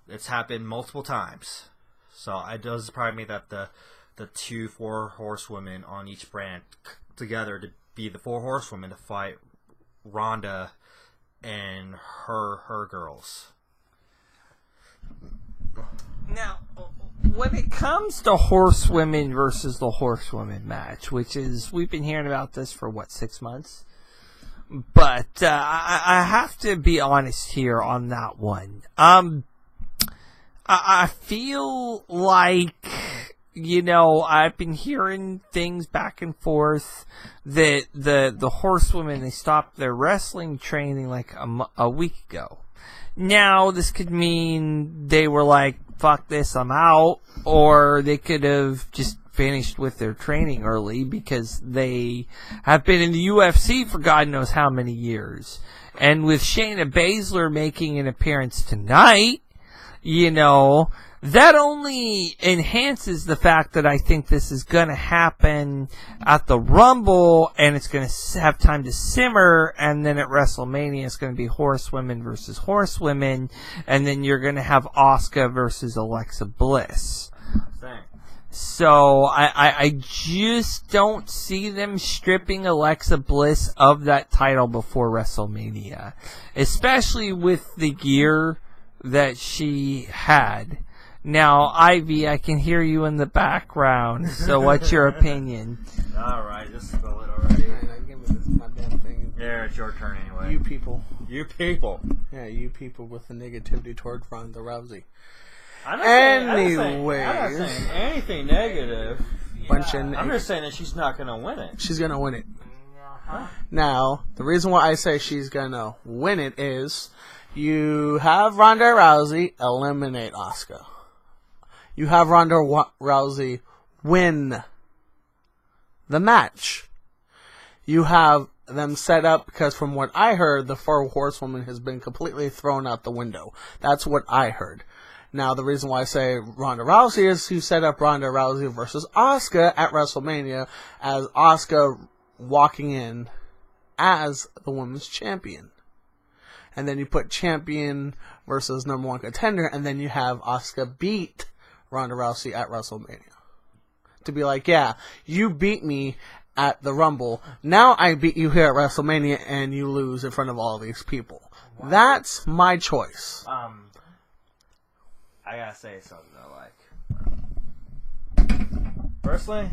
It's happened multiple times, so it does surprise me that the 2 4 horsewomen on each brand together to be the 4 horsewomen to fight Ronda and her girls. Now, when it comes to horsewomen versus the horsewomen match, which is, we've been hearing about this for 6 months? But I have to be honest here on that one. I feel like, I've been hearing things back and forth that the horsewomen, they stopped their wrestling training a week ago. Now, this could mean they were like, fuck this, I'm out. Or they could have just finished with their training early because they have been in the UFC for God knows how many years. And with Shayna Baszler making an appearance tonight, that only enhances the fact that I think this is going to happen at the Rumble, and it's going to have time to simmer, and then at WrestleMania it's going to be horsewomen versus horsewomen, and then you're going to have Asuka versus Alexa Bliss. So I just don't see them stripping Alexa Bliss of that title before WrestleMania, especially with the gear that she had. Now, Ivy, I can hear you in the background, so what's your opinion? Alright, just spill it already. Give me this my damn thing. Yeah, it's your turn anyway. You people. You people. Yeah, you people with the negativity toward Ronda Rousey. I'm Anyways. not saying anything negative. I'm just saying that she's not going to win it. She's going to win it. Now, the reason why I say she's going to win it is you have Ronda Rousey eliminate Asuka. You have Ronda Rousey win the match. You have them set up, because from what I heard, the 4 horsewoman has been completely thrown out the window. That's what I heard. Now, the reason why I say Ronda Rousey is you set up Ronda Rousey versus Asuka at WrestleMania as Asuka walking in as the women's champion. And then you put champion versus number 1 contender, and then you have Asuka beat Ronda Rousey at WrestleMania. To be like, yeah, you beat me at the Rumble. Now I beat you here at WrestleMania, and you lose in front of all these people. Wow. That's my choice. I gotta say something though. Personally,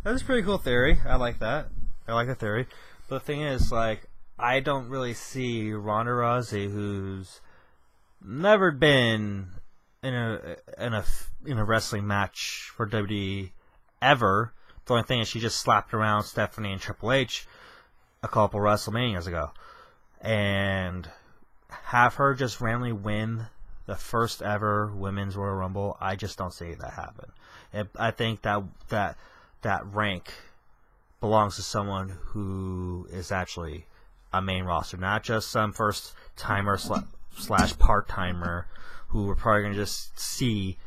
that's a pretty cool theory. I like that. I like the theory. But the thing is, I don't really see Ronda Rousey, who's never been in a wrestling match for WWE ever. The only thing is she just slapped around Stephanie and Triple H a couple WrestleManias ago, and have her just randomly win the first ever Women's Royal Rumble. I just don't see that happen. I think that rank belongs to someone who is actually a main roster, not just some first timer / part timer who we're probably going to just see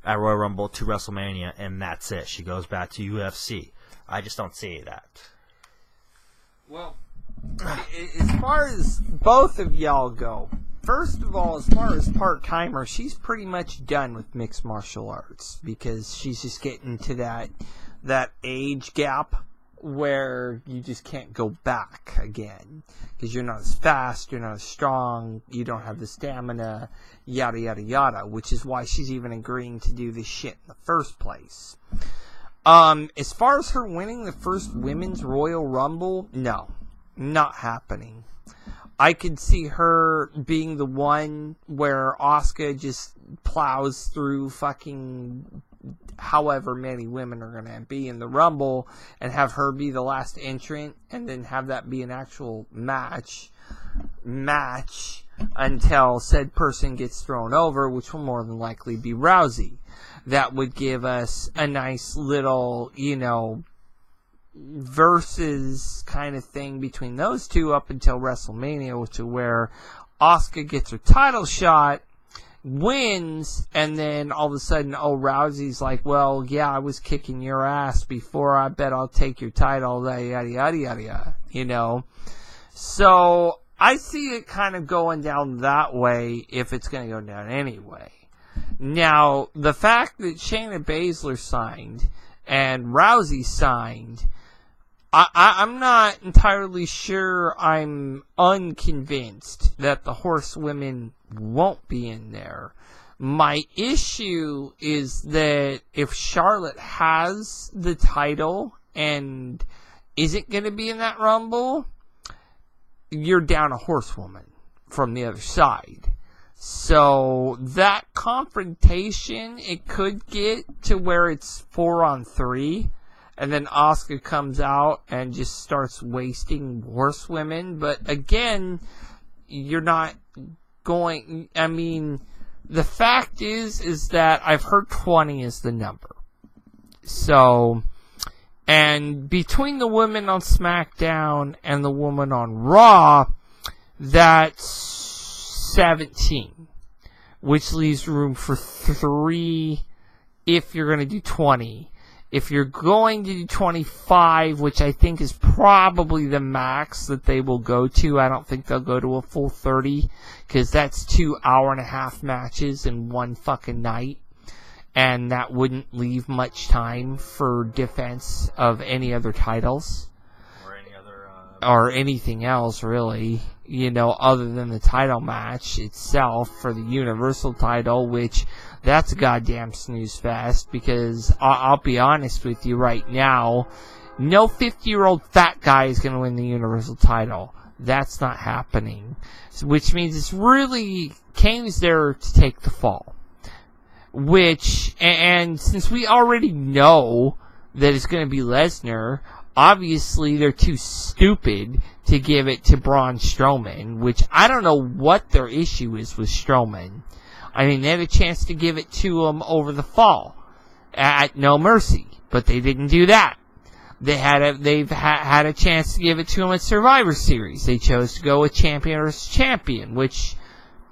at Royal Rumble to WrestleMania, and that's it. She goes back to UFC. I just don't see that. Well, as far as both of y'all go, first of all, as far as part-timer, she's pretty much done with mixed martial arts because she's just getting to that age gap where you just can't go back again because you're not as fast, you're not as strong, you don't have the stamina, yada yada yada, which is why she's even agreeing to do this shit in the first place. As far as her winning the first Women's Royal Rumble, no, not happening. I could see her being the one where Asuka just plows through fucking however many women are going to be in the Rumble and have her be the last entrant and then have that be an actual match until said person gets thrown over, which will more than likely be Rousey. That would give us a nice little, versus kind of thing between those two up until WrestleMania, to where Asuka gets her title shot, wins, and then all of a sudden, Rousey's like, well, yeah, I was kicking your ass before, I bet I'll take your title, yada, yada, yada, yada, So, I see it kind of going down that way if it's going to go down anyway. Now, the fact that Shayna Baszler signed and Rousey signed, I'm not entirely sure. I'm unconvinced that the horsewomen won't be in there. My issue is that if Charlotte has the title and isn't going to be in that Rumble, you're down a horsewoman from the other side. So that confrontation, it could get to where it's 4-on-3. And then Asuka comes out and just starts wasting horsewomen. But again, you're not going... I mean, the fact is that I've heard 20 is the number. So, and between the women on SmackDown and the woman on Raw, that's 17. Which leaves room for 3 if you're going to do 20. If you're going to do 25, which I think is probably the max that they will go to, I don't think they'll go to a full 30, because that's 2 hour-and-a-half matches in one fucking night, and that wouldn't leave much time for defense of any other titles. Or anything else, really, other than the title match itself for the Universal title, which that's a goddamn snooze fest, because I'll be honest with you right now, no 50-year-old fat guy is going to win the Universal title. That's not happening. Which means it's really Kane's there to take the fall. And since we already know that it's going to be Lesnar, obviously, they're too stupid to give it to Braun Strowman, which I don't know what their issue is with Strowman. I mean, they had a chance to give it to him over the fall at No Mercy, but they didn't do that. They've had a chance to give it to him at Survivor Series. They chose to go with champion versus champion, which,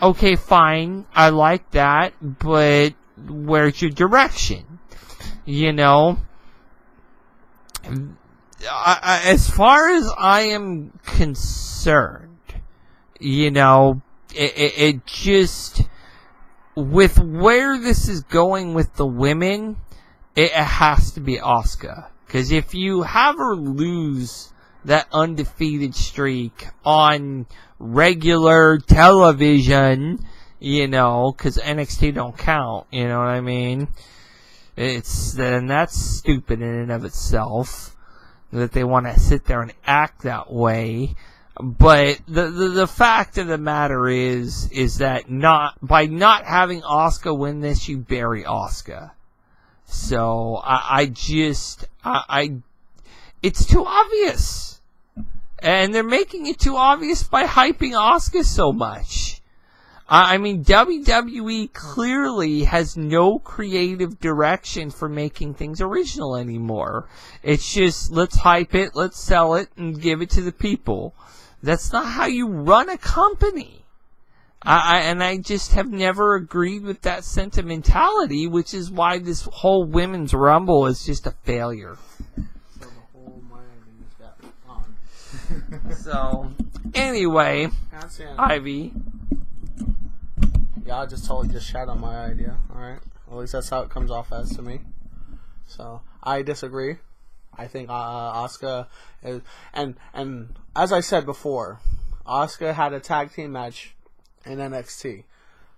okay, fine, I like that, but where's your direction? As far as I am concerned, it just, with where this is going with the women, it has to be Asuka. Because if you have her lose that undefeated streak on regular television, because NXT don't count, you know what I mean? And that's stupid in and of itself, that they want to sit there and act that way. But the fact of the matter is that by not having Asuka win this, you bury Asuka. So it's too obvious. And they're making it too obvious by hyping Asuka so much. I mean, WWE clearly has no creative direction for making things original anymore. It's just, let's hype it, let's sell it, and give it to the people. That's not how you run a company. I just have never agreed with that sentimentality, which is why this whole Women's Rumble is just a failure. So the whole mind got on. So, anyway, Ivy. Yeah, I just totally shat on my idea, alright? At least that's how it comes off as to me. So, I disagree. I think Asuka is... And as I said before, Asuka had a tag team match in NXT.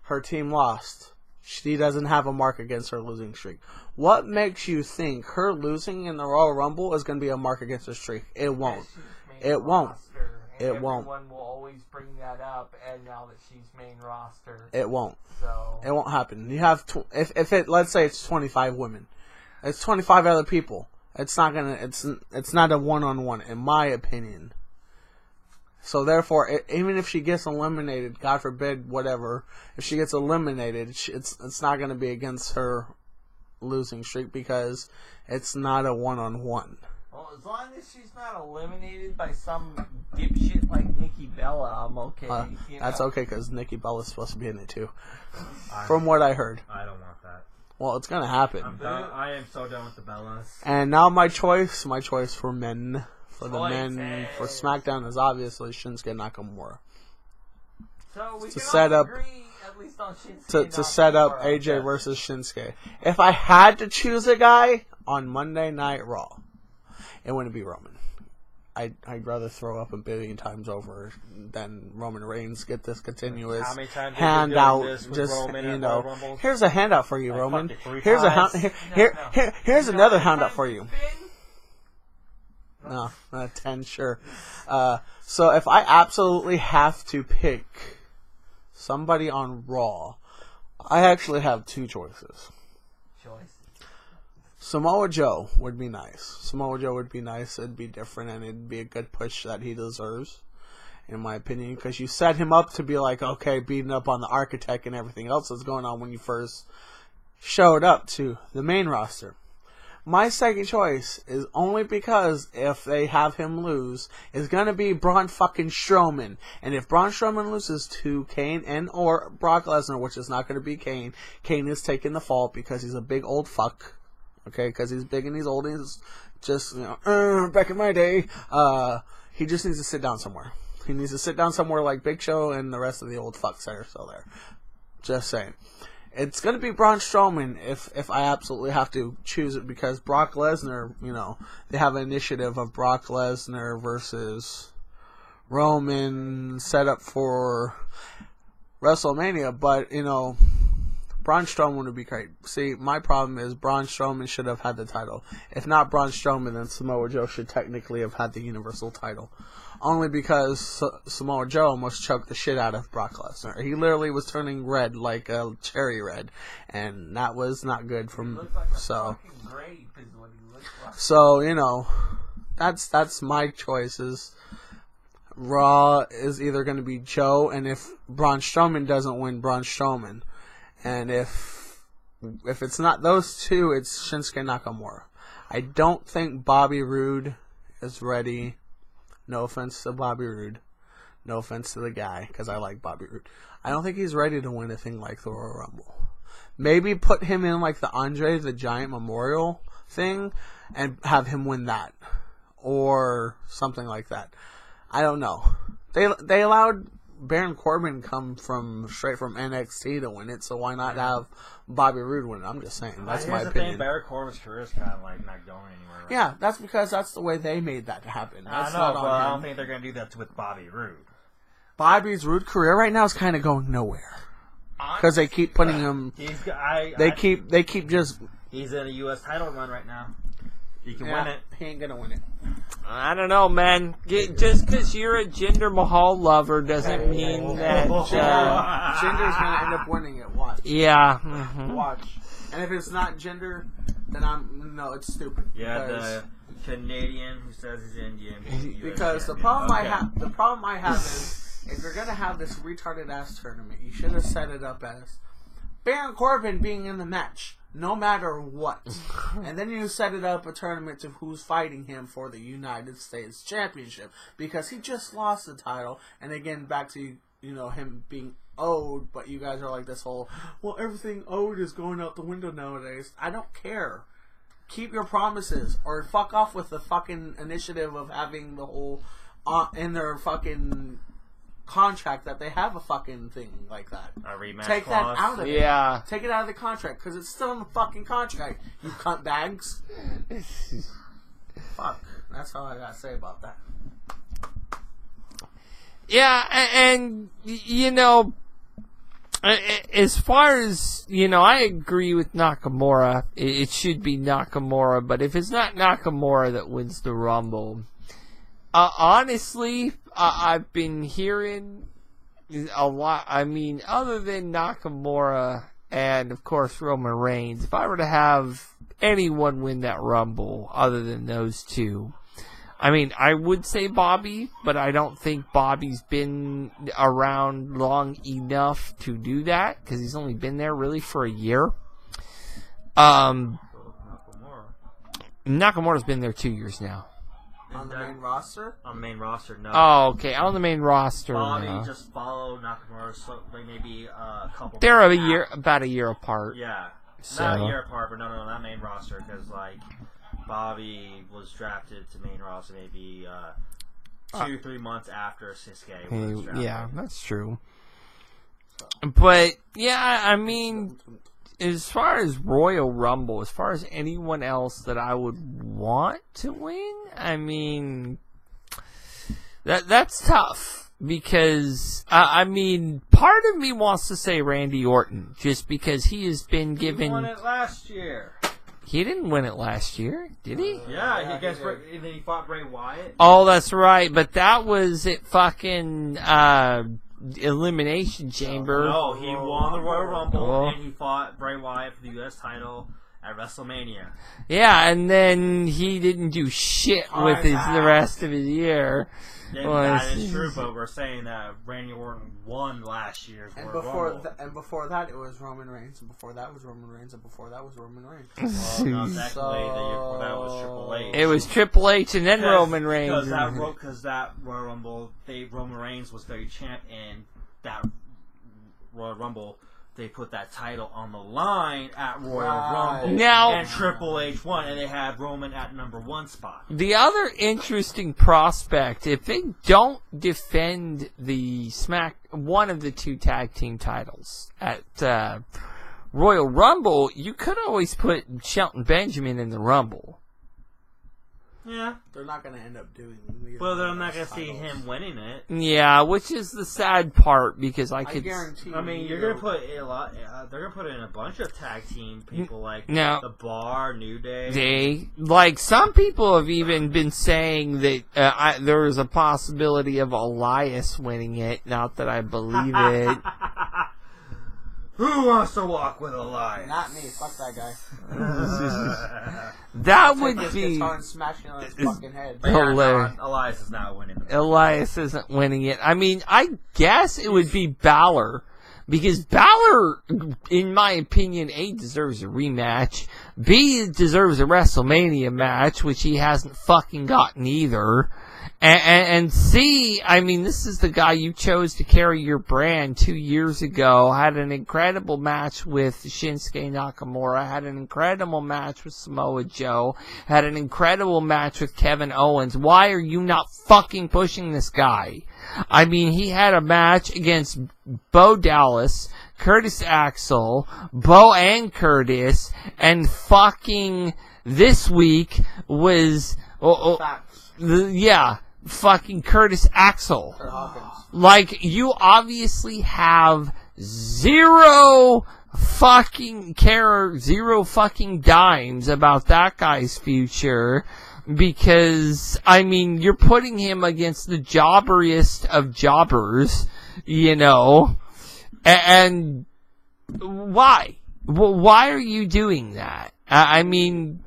Her team lost. She doesn't have a mark against her losing streak. What makes you think her losing in the Royal Rumble is going to be a mark against her streak? It won't. It won't. It won't. Everyone will always bring that up, and now that she's main roster, it won't. So it won't happen. You have if it, let's say it's 25 women, it's 25 other people. It's not gonna. It's not a one-on-one, in my opinion. So therefore, even if she gets eliminated, God forbid, whatever, if she gets eliminated, it's not gonna be against her losing streak because it's not a one-on-one. Well, as long as she's not eliminated by some dipshit like Nikki Bella, I'm okay. That's okay because Nikki Bella's supposed to be in it too, from what I heard. I don't want that. Well, it's gonna happen. I am so done with the Bellas. And now my choice for men, for SmackDown is obviously Shinsuke Nakamura. So we to can set all up, agree, at least on Shinsuke to set up AJ versus Shinsuke. If I had to choose a guy on Monday Night Raw, it wouldn't be Roman. I'd rather throw up a billion times over than Roman Reigns get this continuous handout. Just here's a handout for you, Roman. Here's here's another handout for you. No, not 10, sure. So if I absolutely have to pick somebody on Raw, I actually have two choices. Samoa Joe would be nice. Samoa Joe would be nice. It'd be different, and it'd be a good push that he deserves, in my opinion, because you set him up to be like, okay, beating up on the Architect and everything else that's going on when you first showed up to the main roster. My second choice is only because if they have him lose, is going to be Braun fucking Strowman. And if Braun Strowman loses to Kane and or Brock Lesnar, which is not going to be Kane, Kane is taking the fault because he's a big old fuck. Okay, because he's big and he's old and he's just, back in my day, he just needs to sit down somewhere. He needs to sit down somewhere like Big Show and the rest of the old fucks that are still there. Just saying. It's going to be Braun Strowman if I absolutely have to choose it because Brock Lesnar, they have an initiative of Brock Lesnar versus Roman set up for WrestleMania, but, Braun Strowman would be great. See, my problem is Braun Strowman should have had the title. If not Braun Strowman, then Samoa Joe should technically have had the Universal title. Only because Samoa Joe almost choked the shit out of Brock Lesnar. He literally was turning red like a cherry red, and that was not good from that's my choices. Raw is either going to be Joe, and if Braun Strowman doesn't win, Braun Strowman. And if it's not those two, it's Shinsuke Nakamura. I don't think Bobby Roode is ready. No offense to Bobby Roode. No offense to the guy, because I like Bobby Roode. I don't think he's ready to win a thing like the Royal Rumble. Maybe put him in like the Andre the Giant Memorial thing and have him win that. Or something like that. I don't know. They allowed Baron Corbin come straight from NXT to win it, so why not have Bobby Roode win it? I'm just saying. That's my opinion. Baron Corbin's career is kind of like not going anywhere. Right? Yeah, that's because that's the way they made that happen. That's I know, but I don't think they're going to do that with Bobby Roode. Bobby Roode's career right now is kind of going nowhere. because they keep putting him. They keep just. He's in a U.S. title run right now. He can win it. He ain't gonna win it. I don't know, man. Just because you're a Jinder Mahal lover doesn't mean that Jinder's gonna end up winning it. Watch. Yeah. Mm-hmm. Watch. And if it's not Jinder, then it's stupid. Yeah, the Canadian who says he's Indian. Because the problem I have is if you're gonna have this retarded ass tournament, you should have set it up as Baron Corbin being in the match, no matter what. And then you set it up a tournament to who's fighting him for the United States Championship. Because he just lost the title. And again, back to, him being owed. But you guys are like this whole, well, everything owed is going out the window nowadays. I don't care. Keep your promises. Or fuck off with the fucking initiative of having the whole, in their fucking contract that they have a fucking thing like that. A rematch Take clause. that out of it. Yeah. Take it out of the contract because it's still in the fucking contract. You cunt bags. Fuck. That's all I gotta say about that. Yeah, and as far as, I agree with Nakamura. It should be Nakamura, but if it's not Nakamura that wins the Rumble, honestly, I've been hearing a lot. I mean, other than Nakamura and, of course, Roman Reigns, if I were to have anyone win that Rumble other than those two, I mean, I would say Bobby, but I don't think Bobby's been around long enough to do that because he's only been there really for a year. Nakamura's been there 2 years now. On the main roster? On the main roster, no. Oh, okay. On the main roster. Bobby just followed Nakamura, so like maybe a couple. They're about a year apart. Yeah, So. not a year apart, but no, not main roster because like Bobby was drafted to main roster maybe 2-3 months after Shinsuke was drafted. Yeah, that's true. But yeah, I mean, as far as Royal Rumble, as far as anyone else that I would want to win, I mean, that's tough because I mean, part of me wants to say Randy Orton just because he has been given. He won it last year. He didn't win it last year, did he? Yeah, and then he fought Bray Wyatt. Oh, that's right, but that was at fucking Elimination Chamber. No, he won the Royal Rumble and he fought Bray Wyatt for the U.S. title at WrestleMania. Yeah, and then he didn't do shit with the rest of his year. That is true, but we're saying that Randy Orton won last year's Royal Rumble. And before that, it was Roman Reigns, and before that was Roman Reigns, and before that was Roman Reigns. Well, no, technically, the year before that was Triple H. It was Triple H and then Roman Reigns. Because that Royal Rumble, Roman Reigns was their champ, and that Royal Rumble, they put that title on the line at Royal Rumble. Now, and Triple H won, and they had Roman at number 1 spot. The other interesting prospect, if they don't defend the one of the 2 tag team titles at Royal Rumble, you could always put Shelton Benjamin in the Rumble. Yeah. They're not going to end up doing it. Well, they're not going to see him winning it. Yeah, which is the sad part because I guarantee you. I mean, you're going to put a lot. They're going to put in a bunch of tag team people like The Bar, New Day. Some people have even been saying that there is a possibility of Elias winning it. Not that I believe it. Who wants to walk with Elias? Not me. Fuck that guy. That would be guitar and smashing on his fucking head. hilarious. Elias is not winning. Elias isn't winning it. I mean, I guess it would be Balor. Because Balor, in my opinion, A, deserves a rematch. B, deserves a WrestleMania match, which he hasn't fucking gotten either. And C, I mean, this is the guy you chose to carry your brand 2 years ago. Had an incredible match with Shinsuke Nakamura. Had an incredible match with Samoa Joe. Had an incredible match with Kevin Owens. Why are you not fucking pushing this guy? I mean, he had a match against Bo Dallas, Curtis Axel, Bo and Curtis, and fucking this week was... fucking Curtis Axel. Like, you obviously have zero fucking care, zero fucking dimes about that guy's future. Because, I mean, you're putting him against the jobberiest of jobbers, you know. And why? Why are you doing that? I mean,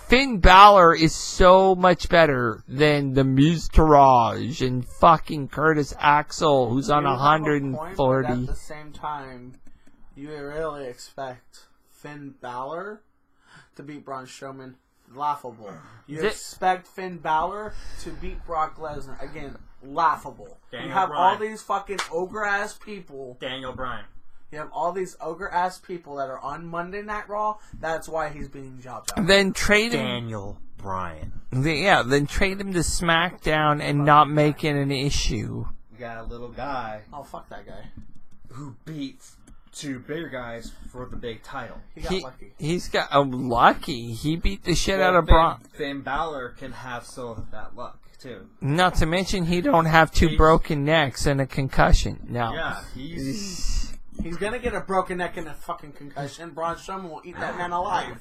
Finn Balor is so much better than the Miztourage and fucking Curtis Axel, who's on 140. At the same time, you really expect Finn Balor to beat Braun Strowman? Laughable. You expect Finn Balor to beat Brock Lesnar? Again, laughable. You have all these fucking ogre-ass people. Daniel Bryan. You have all these ogre-ass people that are on Monday Night Raw. That's why he's being jobbed out. Then trade him. Daniel Bryan. Yeah, then trade him to SmackDown and not make it an issue. You got a little guy. Oh, fuck that guy. Who beats two bigger guys for the big title. He got lucky. He's got lucky. He beat the shit out of Braun. Finn Balor can have some of that luck too. Not to mention he don't have two broken necks and a concussion. No. Yeah, he's gonna get a broken neck and a fucking concussion. Braun Strowman will eat that man alive.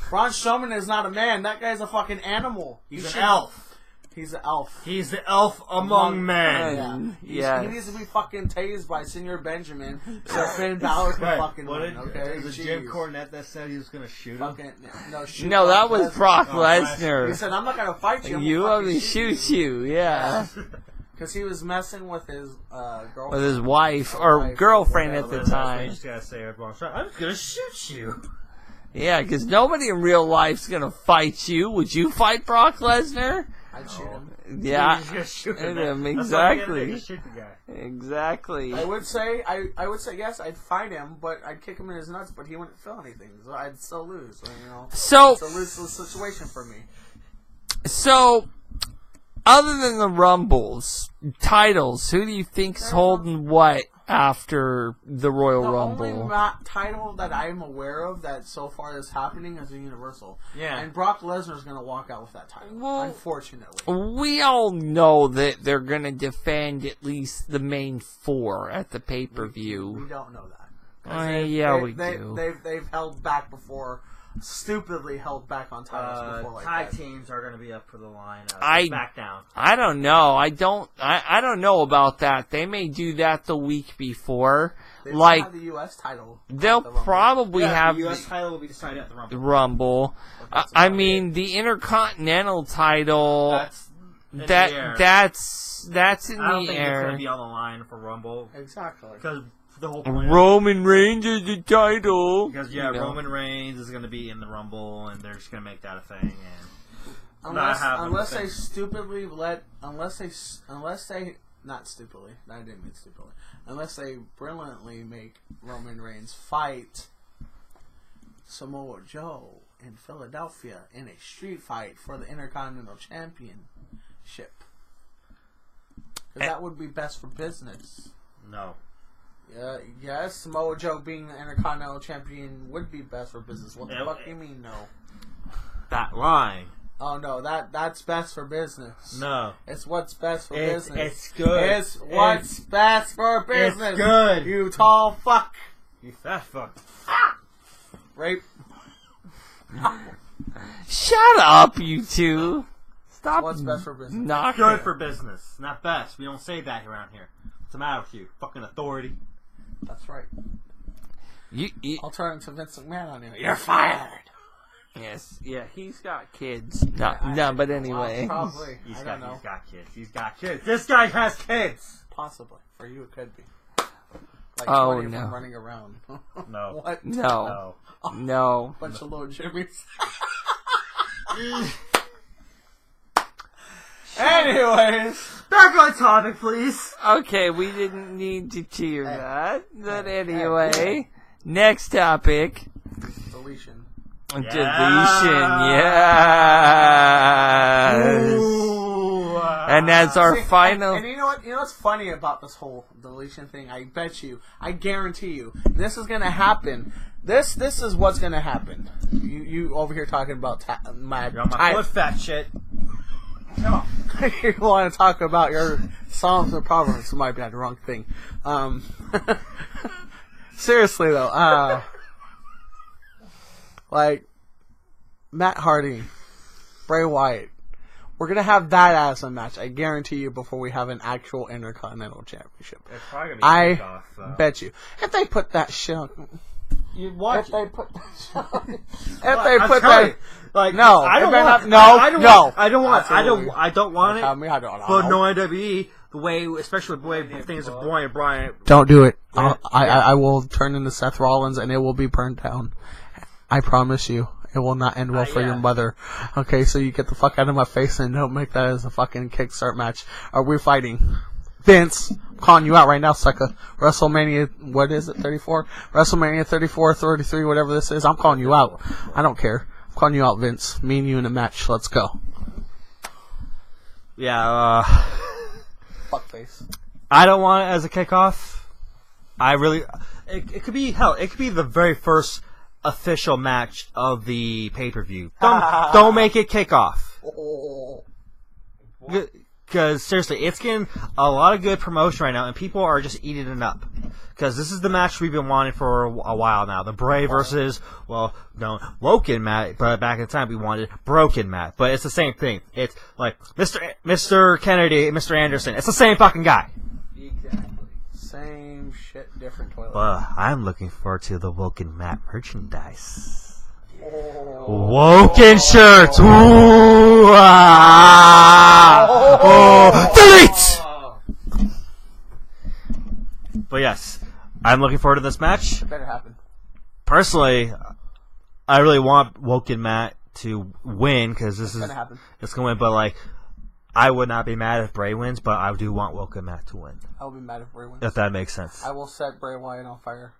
Braun Strowman is not a man. That guy's a fucking animal. He's an elf. He's an elf. He's the elf among men. Yeah. He needs to be fucking tased by Senior Benjamin so Finn Balor can fucking win, okay? Was it Jim Cornette that said he was going to shoot him? No, that was Brock Lesnar. He said, I'm not going to fight you. You only shoot you, yeah. Because he was messing with his girlfriend. With his wife, or girlfriend at the time. You just got to say, I'm going to shoot you. Yeah, because nobody in real life's going to fight you. Would you fight Brock Lesnar? I'd shoot him. Yeah, you're just shoot him. Exactly. Shoot the guy. Exactly. I would say yes, I'd fight him, but I'd kick him in his nuts, but he wouldn't feel anything, so I'd still lose. You know, so it's a lose-lose situation for me. So, other than the Rumbles titles, who do you think's holding what after the Royal Rumble? The only title that I'm aware of that so far is happening is the Universal. Yeah. And Brock Lesnar's going to walk out with that title, unfortunately. We all know that they're going to defend at least the main four at the pay-per-view. We don't know We that. do. They've held back before. Stupidly held back on titles before like tag that. teams are going to be up for the line. SmackDown. I don't know. I don't know about that. They may do that the week before. They like have the U.S. title. They'll probably have the U.S. title will be decided at the Rumble. Rumble. I mean, the Intercontinental title. That's in the air. I don't think it's going to be on the line for Rumble. Exactly. Because the whole point Roman Reigns is the title. Because Roman Reigns is going to be in the Rumble, and they're just going to make that a thing. And unless they stupidly unless they not stupidly, I didn't mean stupidly. Unless they brilliantly make Roman Reigns fight Samoa Joe in Philadelphia in a street fight for the Intercontinental Championship. Because that would be best for business. No. Yes, Samoa Joe being the Intercontinental Champion would be best for business. What the fuck do you mean, no? That line. Oh, no, that's best for business. No. It's what's best for business. It's good. It's what's best for business. It's good. You tall fuck. You fat fuck. Rape. Shut up, you two. Stop. What's best for business? Not good for business. Not best. We don't say that around here. What's the matter with you? Fucking authority. That's right. I'll turn into Vince McMahon on you. You're fired. Yes. Yeah, he's got kids. No, but anyway. Well, probably. He's got kids. He's got kids. This guy has kids. Possibly. For you, it could be. Like 20 of them running around. No. What? No. No. Bunch of little Jimmys. Anyways, back on topic, please. Okay, we didn't need to cheer that. But anyway, next topic. Deletion. Deletion, yes. Ooh, and that's our final. And you know what? You know what's funny about this whole deletion thing? I guarantee you, this is gonna happen. This is what's gonna happen. You over here talking about my foot fat shit. Come on. You want to talk about your Psalms and Proverbs? Might be the wrong thing. Seriously though, like Matt Hardy, Bray Wyatt, we're gonna have that as a match. I guarantee you before we have an actual Intercontinental Championship. I bet you if they put that shit on. You watch. If they put that shit on. If they put that. Like no, I don't want. I don't want it. But no WWE, the way, especially with the way things are going, Brian. Don't do it. I will turn into Seth Rollins and it will be burned down. I promise you, it will not end well for your mother. Okay, so you get the fuck out of my face and don't make that as a fucking kickstart match. Are we fighting? Vince, I'm calling you out right now, sucker. WrestleMania, what is it, 34? WrestleMania 34, 33, whatever this is. I'm calling you out. I don't care. I'm calling you out, Vince. Me and you in a match. Let's go. Yeah, Fuckface. I don't want it as a kickoff. I really... It could be, hell, it could be the very first official match of the pay-per-view. Don't make it kickoff. Because, seriously, it's getting a lot of good promotion right now, and people are just eating it up. Because this is the match we've been wanting for a while now. The Bray versus, well, no, Woken Matt, but back in time we wanted Broken Matt. But it's the same thing. It's like Mr. Kennedy, Mr. Anderson. It's the same fucking guy. Exactly. Same shit, different toilet. Well, I'm looking forward to the Woken Matt merchandise. Woken shirts! Ooh, delete! But yes, I'm looking forward to this match. It better happen. Personally, I really want Woken Matt to win because it's gonna win. But like, I would not be mad if Bray wins, but I do want Woken Matt to win. I'll be mad if Bray wins. If that makes sense. I will set Bray Wyatt on fire.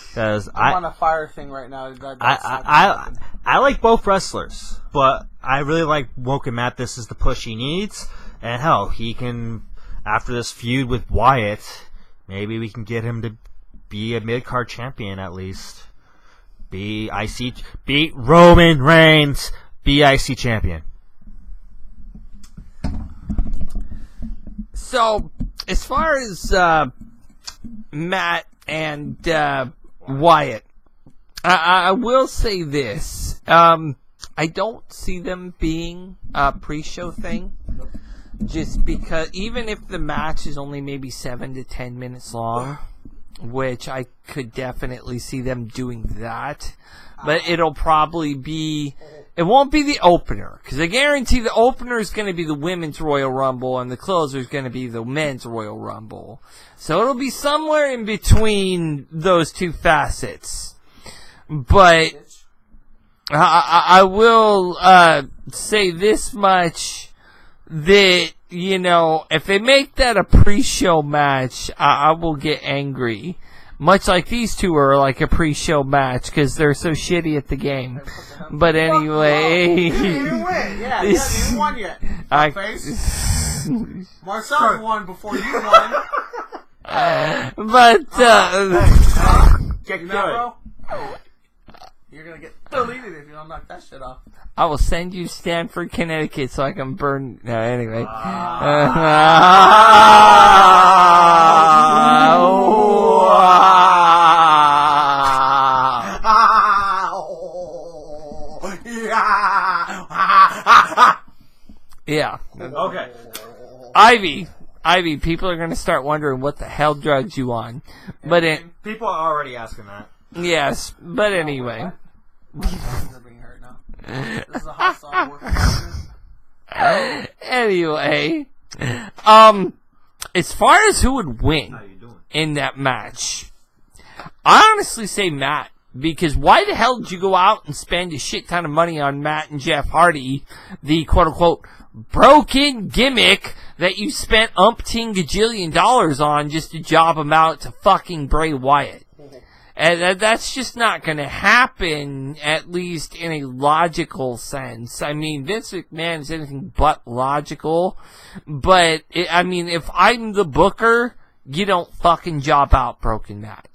Because I'm on a fire thing right now. I like both wrestlers, but I really like Woken Matt. This is the push he needs, and hell, he can after this feud with Wyatt. Maybe we can get him to be a mid-card champion at least. Beat Roman Reigns, be IC champion. So, as far as Matt and Wyatt, I will say this. I don't see them being a pre-show thing. Just because, even if the match is only maybe 7 to 10 minutes long, which I could definitely see them doing that, but it'll probably be, it won't be the opener, because I guarantee the opener is going to be the Women's Royal Rumble, and the closer is going to be the Men's Royal Rumble. So it'll be somewhere in between those two facets. But I will say this much, that, you know, if they make that a pre-show match, I will get angry. Much like these two are like a pre-show match, because they're so shitty at the game. But anyway... You didn't win, yeah, you didn't won yet. Marcel won before you won. But, Get bro? You're gonna get deleted if you don't knock that shit off. I will send you Stanford, Connecticut, so I can burn. No, anyway. Yeah. Okay. Ivy, people are gonna start wondering what the hell drugs you on. But people are already asking that. Yes, but anyway. My hands are being hurt now. This is a hostile work. Anyway, as far as who would win in that match, I honestly say Matt, because why the hell did you go out and spend a shit ton of money on Matt and Jeff Hardy, the quote-unquote broken gimmick that you spent umpteen gajillion dollars on just to job them out to fucking Bray Wyatt? And that's just not going to happen, at least in a logical sense. I mean, Vince McMahon is anything but logical. But, if I'm the booker, you don't fucking job out Broken Matt.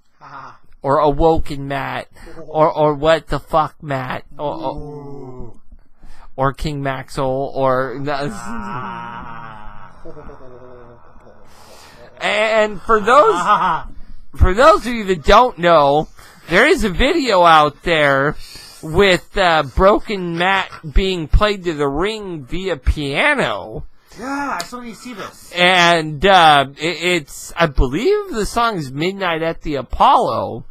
Or Awoken Matt. Or what the fuck Matt. or King Maxwell or. And for those of you that don't know, there is a video out there with Broken Matt being played to the ring via piano. Yeah, I still need to see this. And it's, I believe the song is Midnight at the Apollo,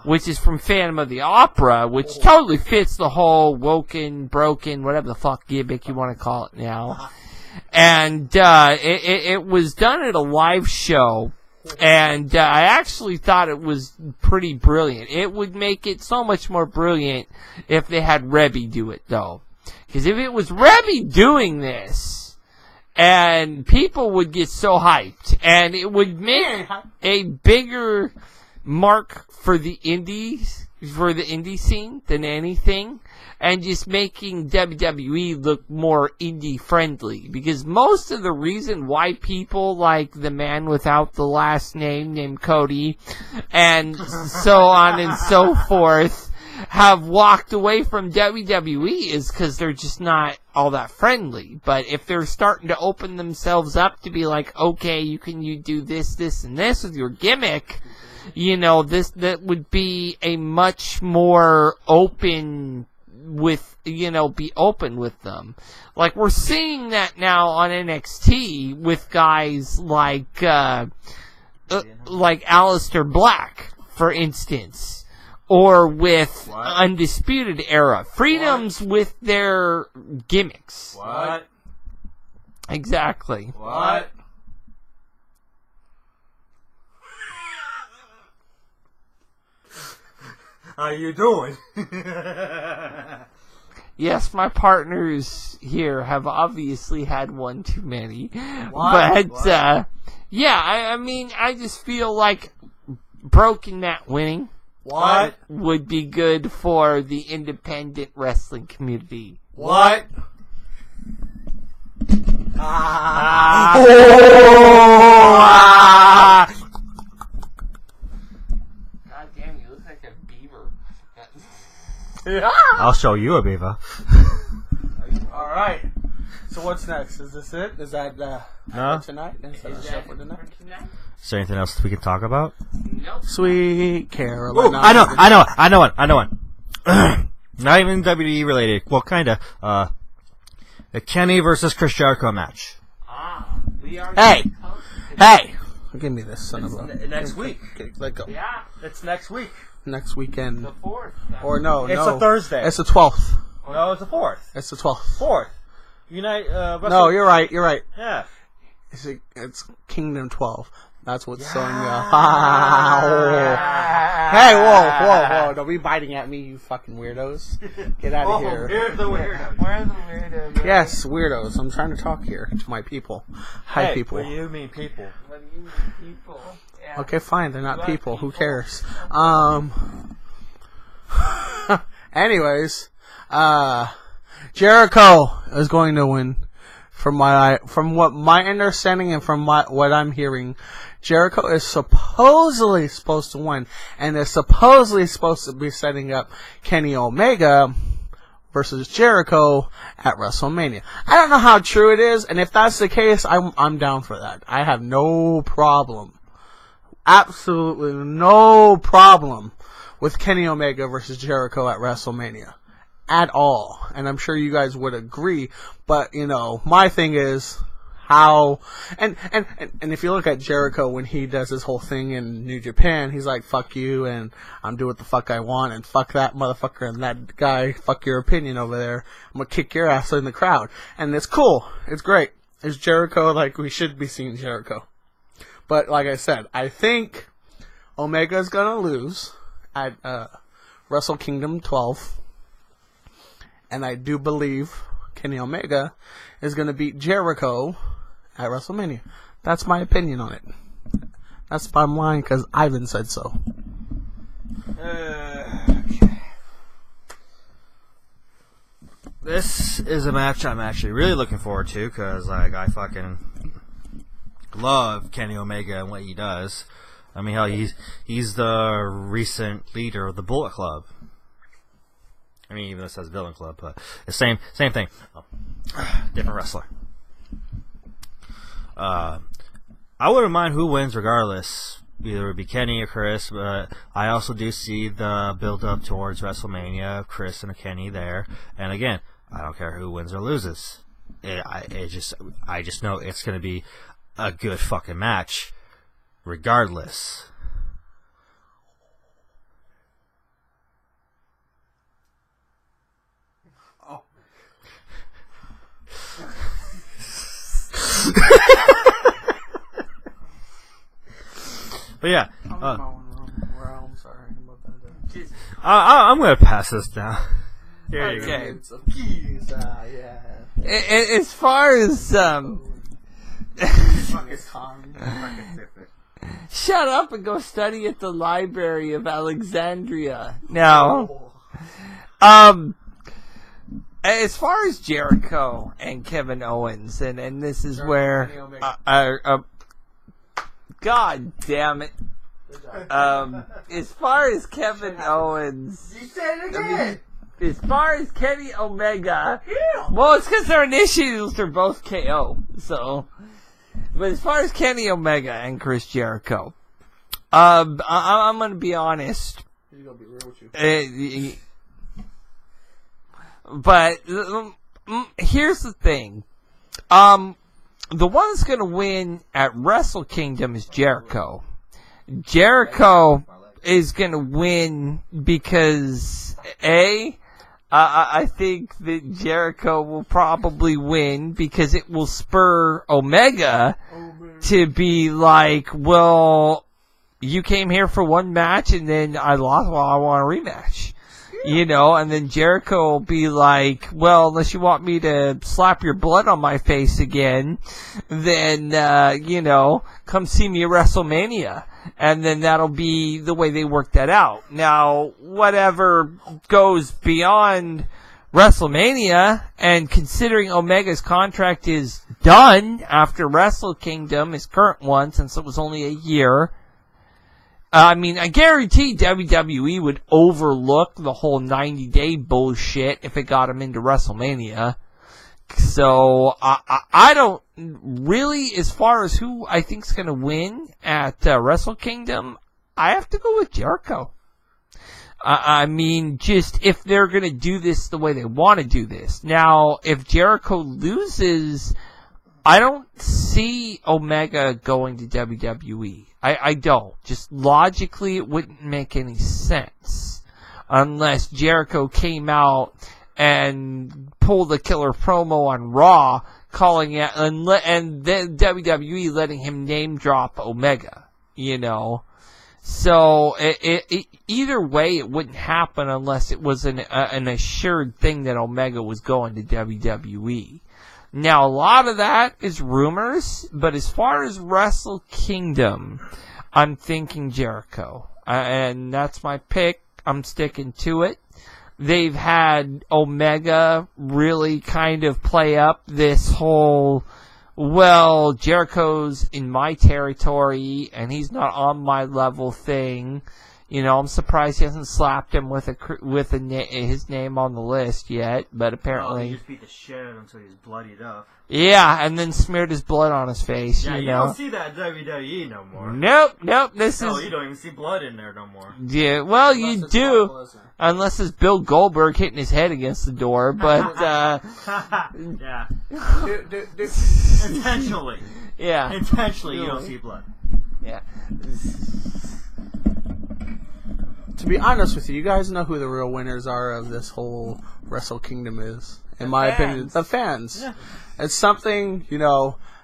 which is from Phantom of the Opera, which totally fits the whole woken, broken, whatever the fuck gimmick you want to call it now. And it was done at a live show, and I actually thought it was pretty brilliant. It would make it so much more brilliant if they had Rebby do it, though. Because if it was Rebby doing this, and people would get so hyped, and it would make a bigger mark for the indies, for the indie scene than anything, and just making WWE look more indie friendly. Because most of the reason why people like the man without the last name named Cody, and so on and so forth, have walked away from WWE is because they're just not all that friendly. But if they're starting to open themselves up to be like, okay, you do this, this, and this with your gimmick, that would be a much more open with, be open with them. Like, we're seeing that now on NXT with guys like Aleister Black, for instance. Or with Undisputed Era. Freedoms with their gimmicks. What? Exactly. What? How you doing? Yes, my partners here have obviously had one too many. What? But, yeah, I mean, I just feel like Broken Matt winning would be good for the independent wrestling community. What? God damn, you look like a beaver. I'll show you a beaver. Alright. So what's next? Is this it? Is that No. tonight? Is that the show for tonight? Is there anything else we can talk about? Nope. Sweet Caroline. Ooh, I know one. Not even WWE related. Well, kinda. The Kenny versus Chris Jericho match. We are. Hey! Give me this son of a... Next week. Okay, let go. Yeah, It's next week. Next weekend. the 4th. Or no. It's a Thursday. It's the 12th. No, it's the 4th. It's the 12th. 4th. No, you're right. Yeah. It's Kingdom 12. That's what's showing Yeah. Hey, whoa. Don't be biting at me, you fucking weirdos. Get out of here. Here's the weirdo. We're the weirdo. Yes, weirdos. I'm trying to talk here to my people. Hi, people. What do you mean, people? What do you mean, people? Yeah. Okay, fine. They're not Black people. Who people. cares? Anyways, Jericho is going to win. From what my understanding and from what I'm hearing, Jericho is supposedly supposed to win, and is supposedly supposed to be setting up Kenny Omega versus Jericho at WrestleMania. I don't know how true it is, and if that's the case, I'm down for that. I have no problem, absolutely no problem with Kenny Omega versus Jericho at WrestleMania. At all. And I'm sure you guys would agree, but my thing is how and if you look at Jericho when he does his whole thing in New Japan, he's like, fuck you and I'm doing what the fuck I want and fuck that motherfucker and that guy, fuck your opinion over there. I'm gonna kick your ass in the crowd. And it's cool. It's great. It's Jericho like we should be seeing Jericho. But like I said, I think Omega's gonna lose at Wrestle Kingdom 12. And I do believe Kenny Omega is going to beat Jericho at WrestleMania. That's my opinion on it. That's bottom line because Ivan said so. Okay. This is a match I'm actually really looking forward to because I fucking love Kenny Omega and what he does. I mean, hell, he's the recent leader of the Bullet Club. I mean, even though it says Villain Club, but the same thing. Different wrestler. I wouldn't mind who wins regardless. Either it would be Kenny or Chris, but I also do see the build-up towards WrestleMania, Chris and Kenny there. And again, I don't care who wins or loses. I just know it's going to be a good fucking match, regardless. Oh. But yeah, I'm in my own realm. Sorry about that. I'm going to pass this down. Here you go. Okay. It's a piece, yeah. As far as shut up and go study at the Library of Alexandria. Now, as far as Jericho and Kevin Owens, and this is where, God damn it. As far as Kevin Owens, You said it again. as far as Kenny Omega, well, it's because their initials are both KO. So, but as far as Kenny Omega and Chris Jericho, I'm gonna be honest. He's gonna be real with you. But here's the thing. The one that's going to win at Wrestle Kingdom is Jericho. Jericho is going to win because, I think that Jericho will probably win because it will spur Omega to be like, well, you came here for one match and then I lost, well, I want a rematch. You know, and then Jericho will be like, well, unless you want me to slap your blood on my face again, then, come see me at WrestleMania. And then that'll be the way they work that out. Now, whatever goes beyond WrestleMania, and considering Omega's contract is done after Wrestle Kingdom, his current one, since it was only a year, I guarantee WWE would overlook the whole 90-day bullshit if it got him into WrestleMania. So, I don't really, as far as who I think's going to win at Wrestle Kingdom, I have to go with Jericho. Just if they're going to do this the way they want to do this. Now, if Jericho loses, I don't see Omega going to WWE. I don't. Just logically, it wouldn't make any sense. Unless Jericho came out and pulled a killer promo on Raw, calling it, and then WWE letting him name drop Omega. So, either way, it wouldn't happen unless it was an assured thing that Omega was going to WWE. Now, a lot of that is rumors, but as far as Wrestle Kingdom, I'm thinking Jericho. And that's my pick. I'm sticking to it. They've had Omega really kind of play up this whole, well, Jericho's in my territory, and he's not on my level thing. I'm surprised he hasn't slapped him with his name on the list yet, but apparently... he just beat the shit out of him until he's bloodied up. Yeah, and then smeared his blood on his face, Yeah, you don't see that at WWE no more. Nope, you don't even see blood in there no more. Yeah, well, you do, unless it's Bill Goldberg hitting his head against the door, but, yeah. Intentionally. Yeah. Intentionally, you don't see blood. Yeah. To be honest with you, you guys know who the real winners are of this whole Wrestle Kingdom is. In my opinion, the fans. Yeah. It's something,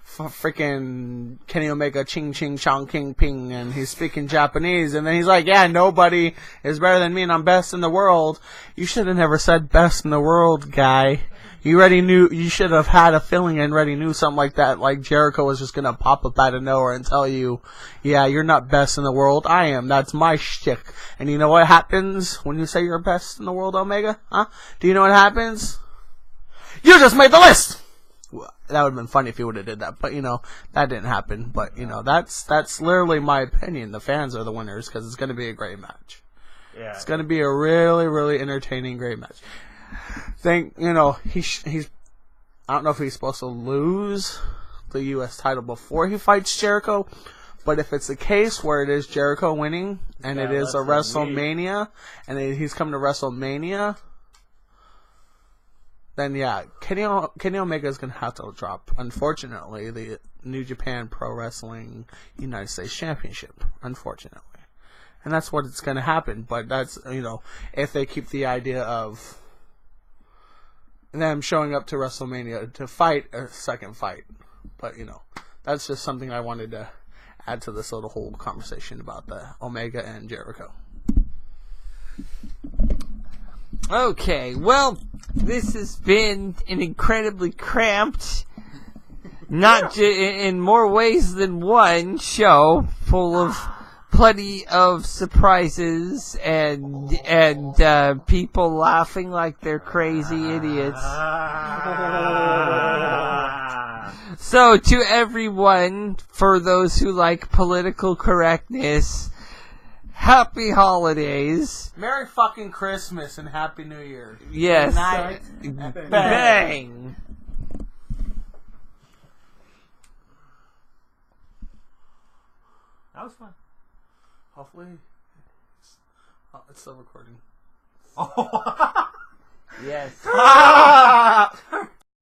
freaking Kenny Omega, ching ching chong king ping, and he's speaking Japanese, and then he's like, yeah, nobody is better than me, and I'm best in the world. You should have never said best in the world, guy. You already knew, you should have had a feeling and already knew something like that, like Jericho was just gonna pop up out of nowhere and tell you, yeah, you're not best in the world, I am, that's my shtick. And you know what happens when you say you're best in the world, Omega? Huh? Do you know what happens? You just made the list! Well, that would have been funny if he would have did that, but that didn't happen. But that's literally my opinion. The fans are the winners because it's going to be a great match. Yeah. It's going to be a really, really entertaining, great match. He's. I don't know if he's supposed to lose the U.S. title before he fights Jericho, but if it's a case where it is Jericho winning and it is a WrestleMania, and he's coming to WrestleMania, then yeah, Kenny Omega is going to have to drop, unfortunately, the New Japan Pro Wrestling United States Championship, unfortunately. And that's what it's going to happen, but that's, if they keep the idea of them showing up to WrestleMania to fight a second fight. But, that's just something I wanted to add to this little whole conversation about the Omega and Jericho. Okay, well, this has been an incredibly cramped, in more ways than one, show full of plenty of surprises and people laughing like they're crazy idiots. So, to everyone, for those who like political correctness, happy holidays. Merry fucking Christmas and Happy New Year. Yes. Good night. Bang. That was fun. Hopefully, it's still recording. Yes.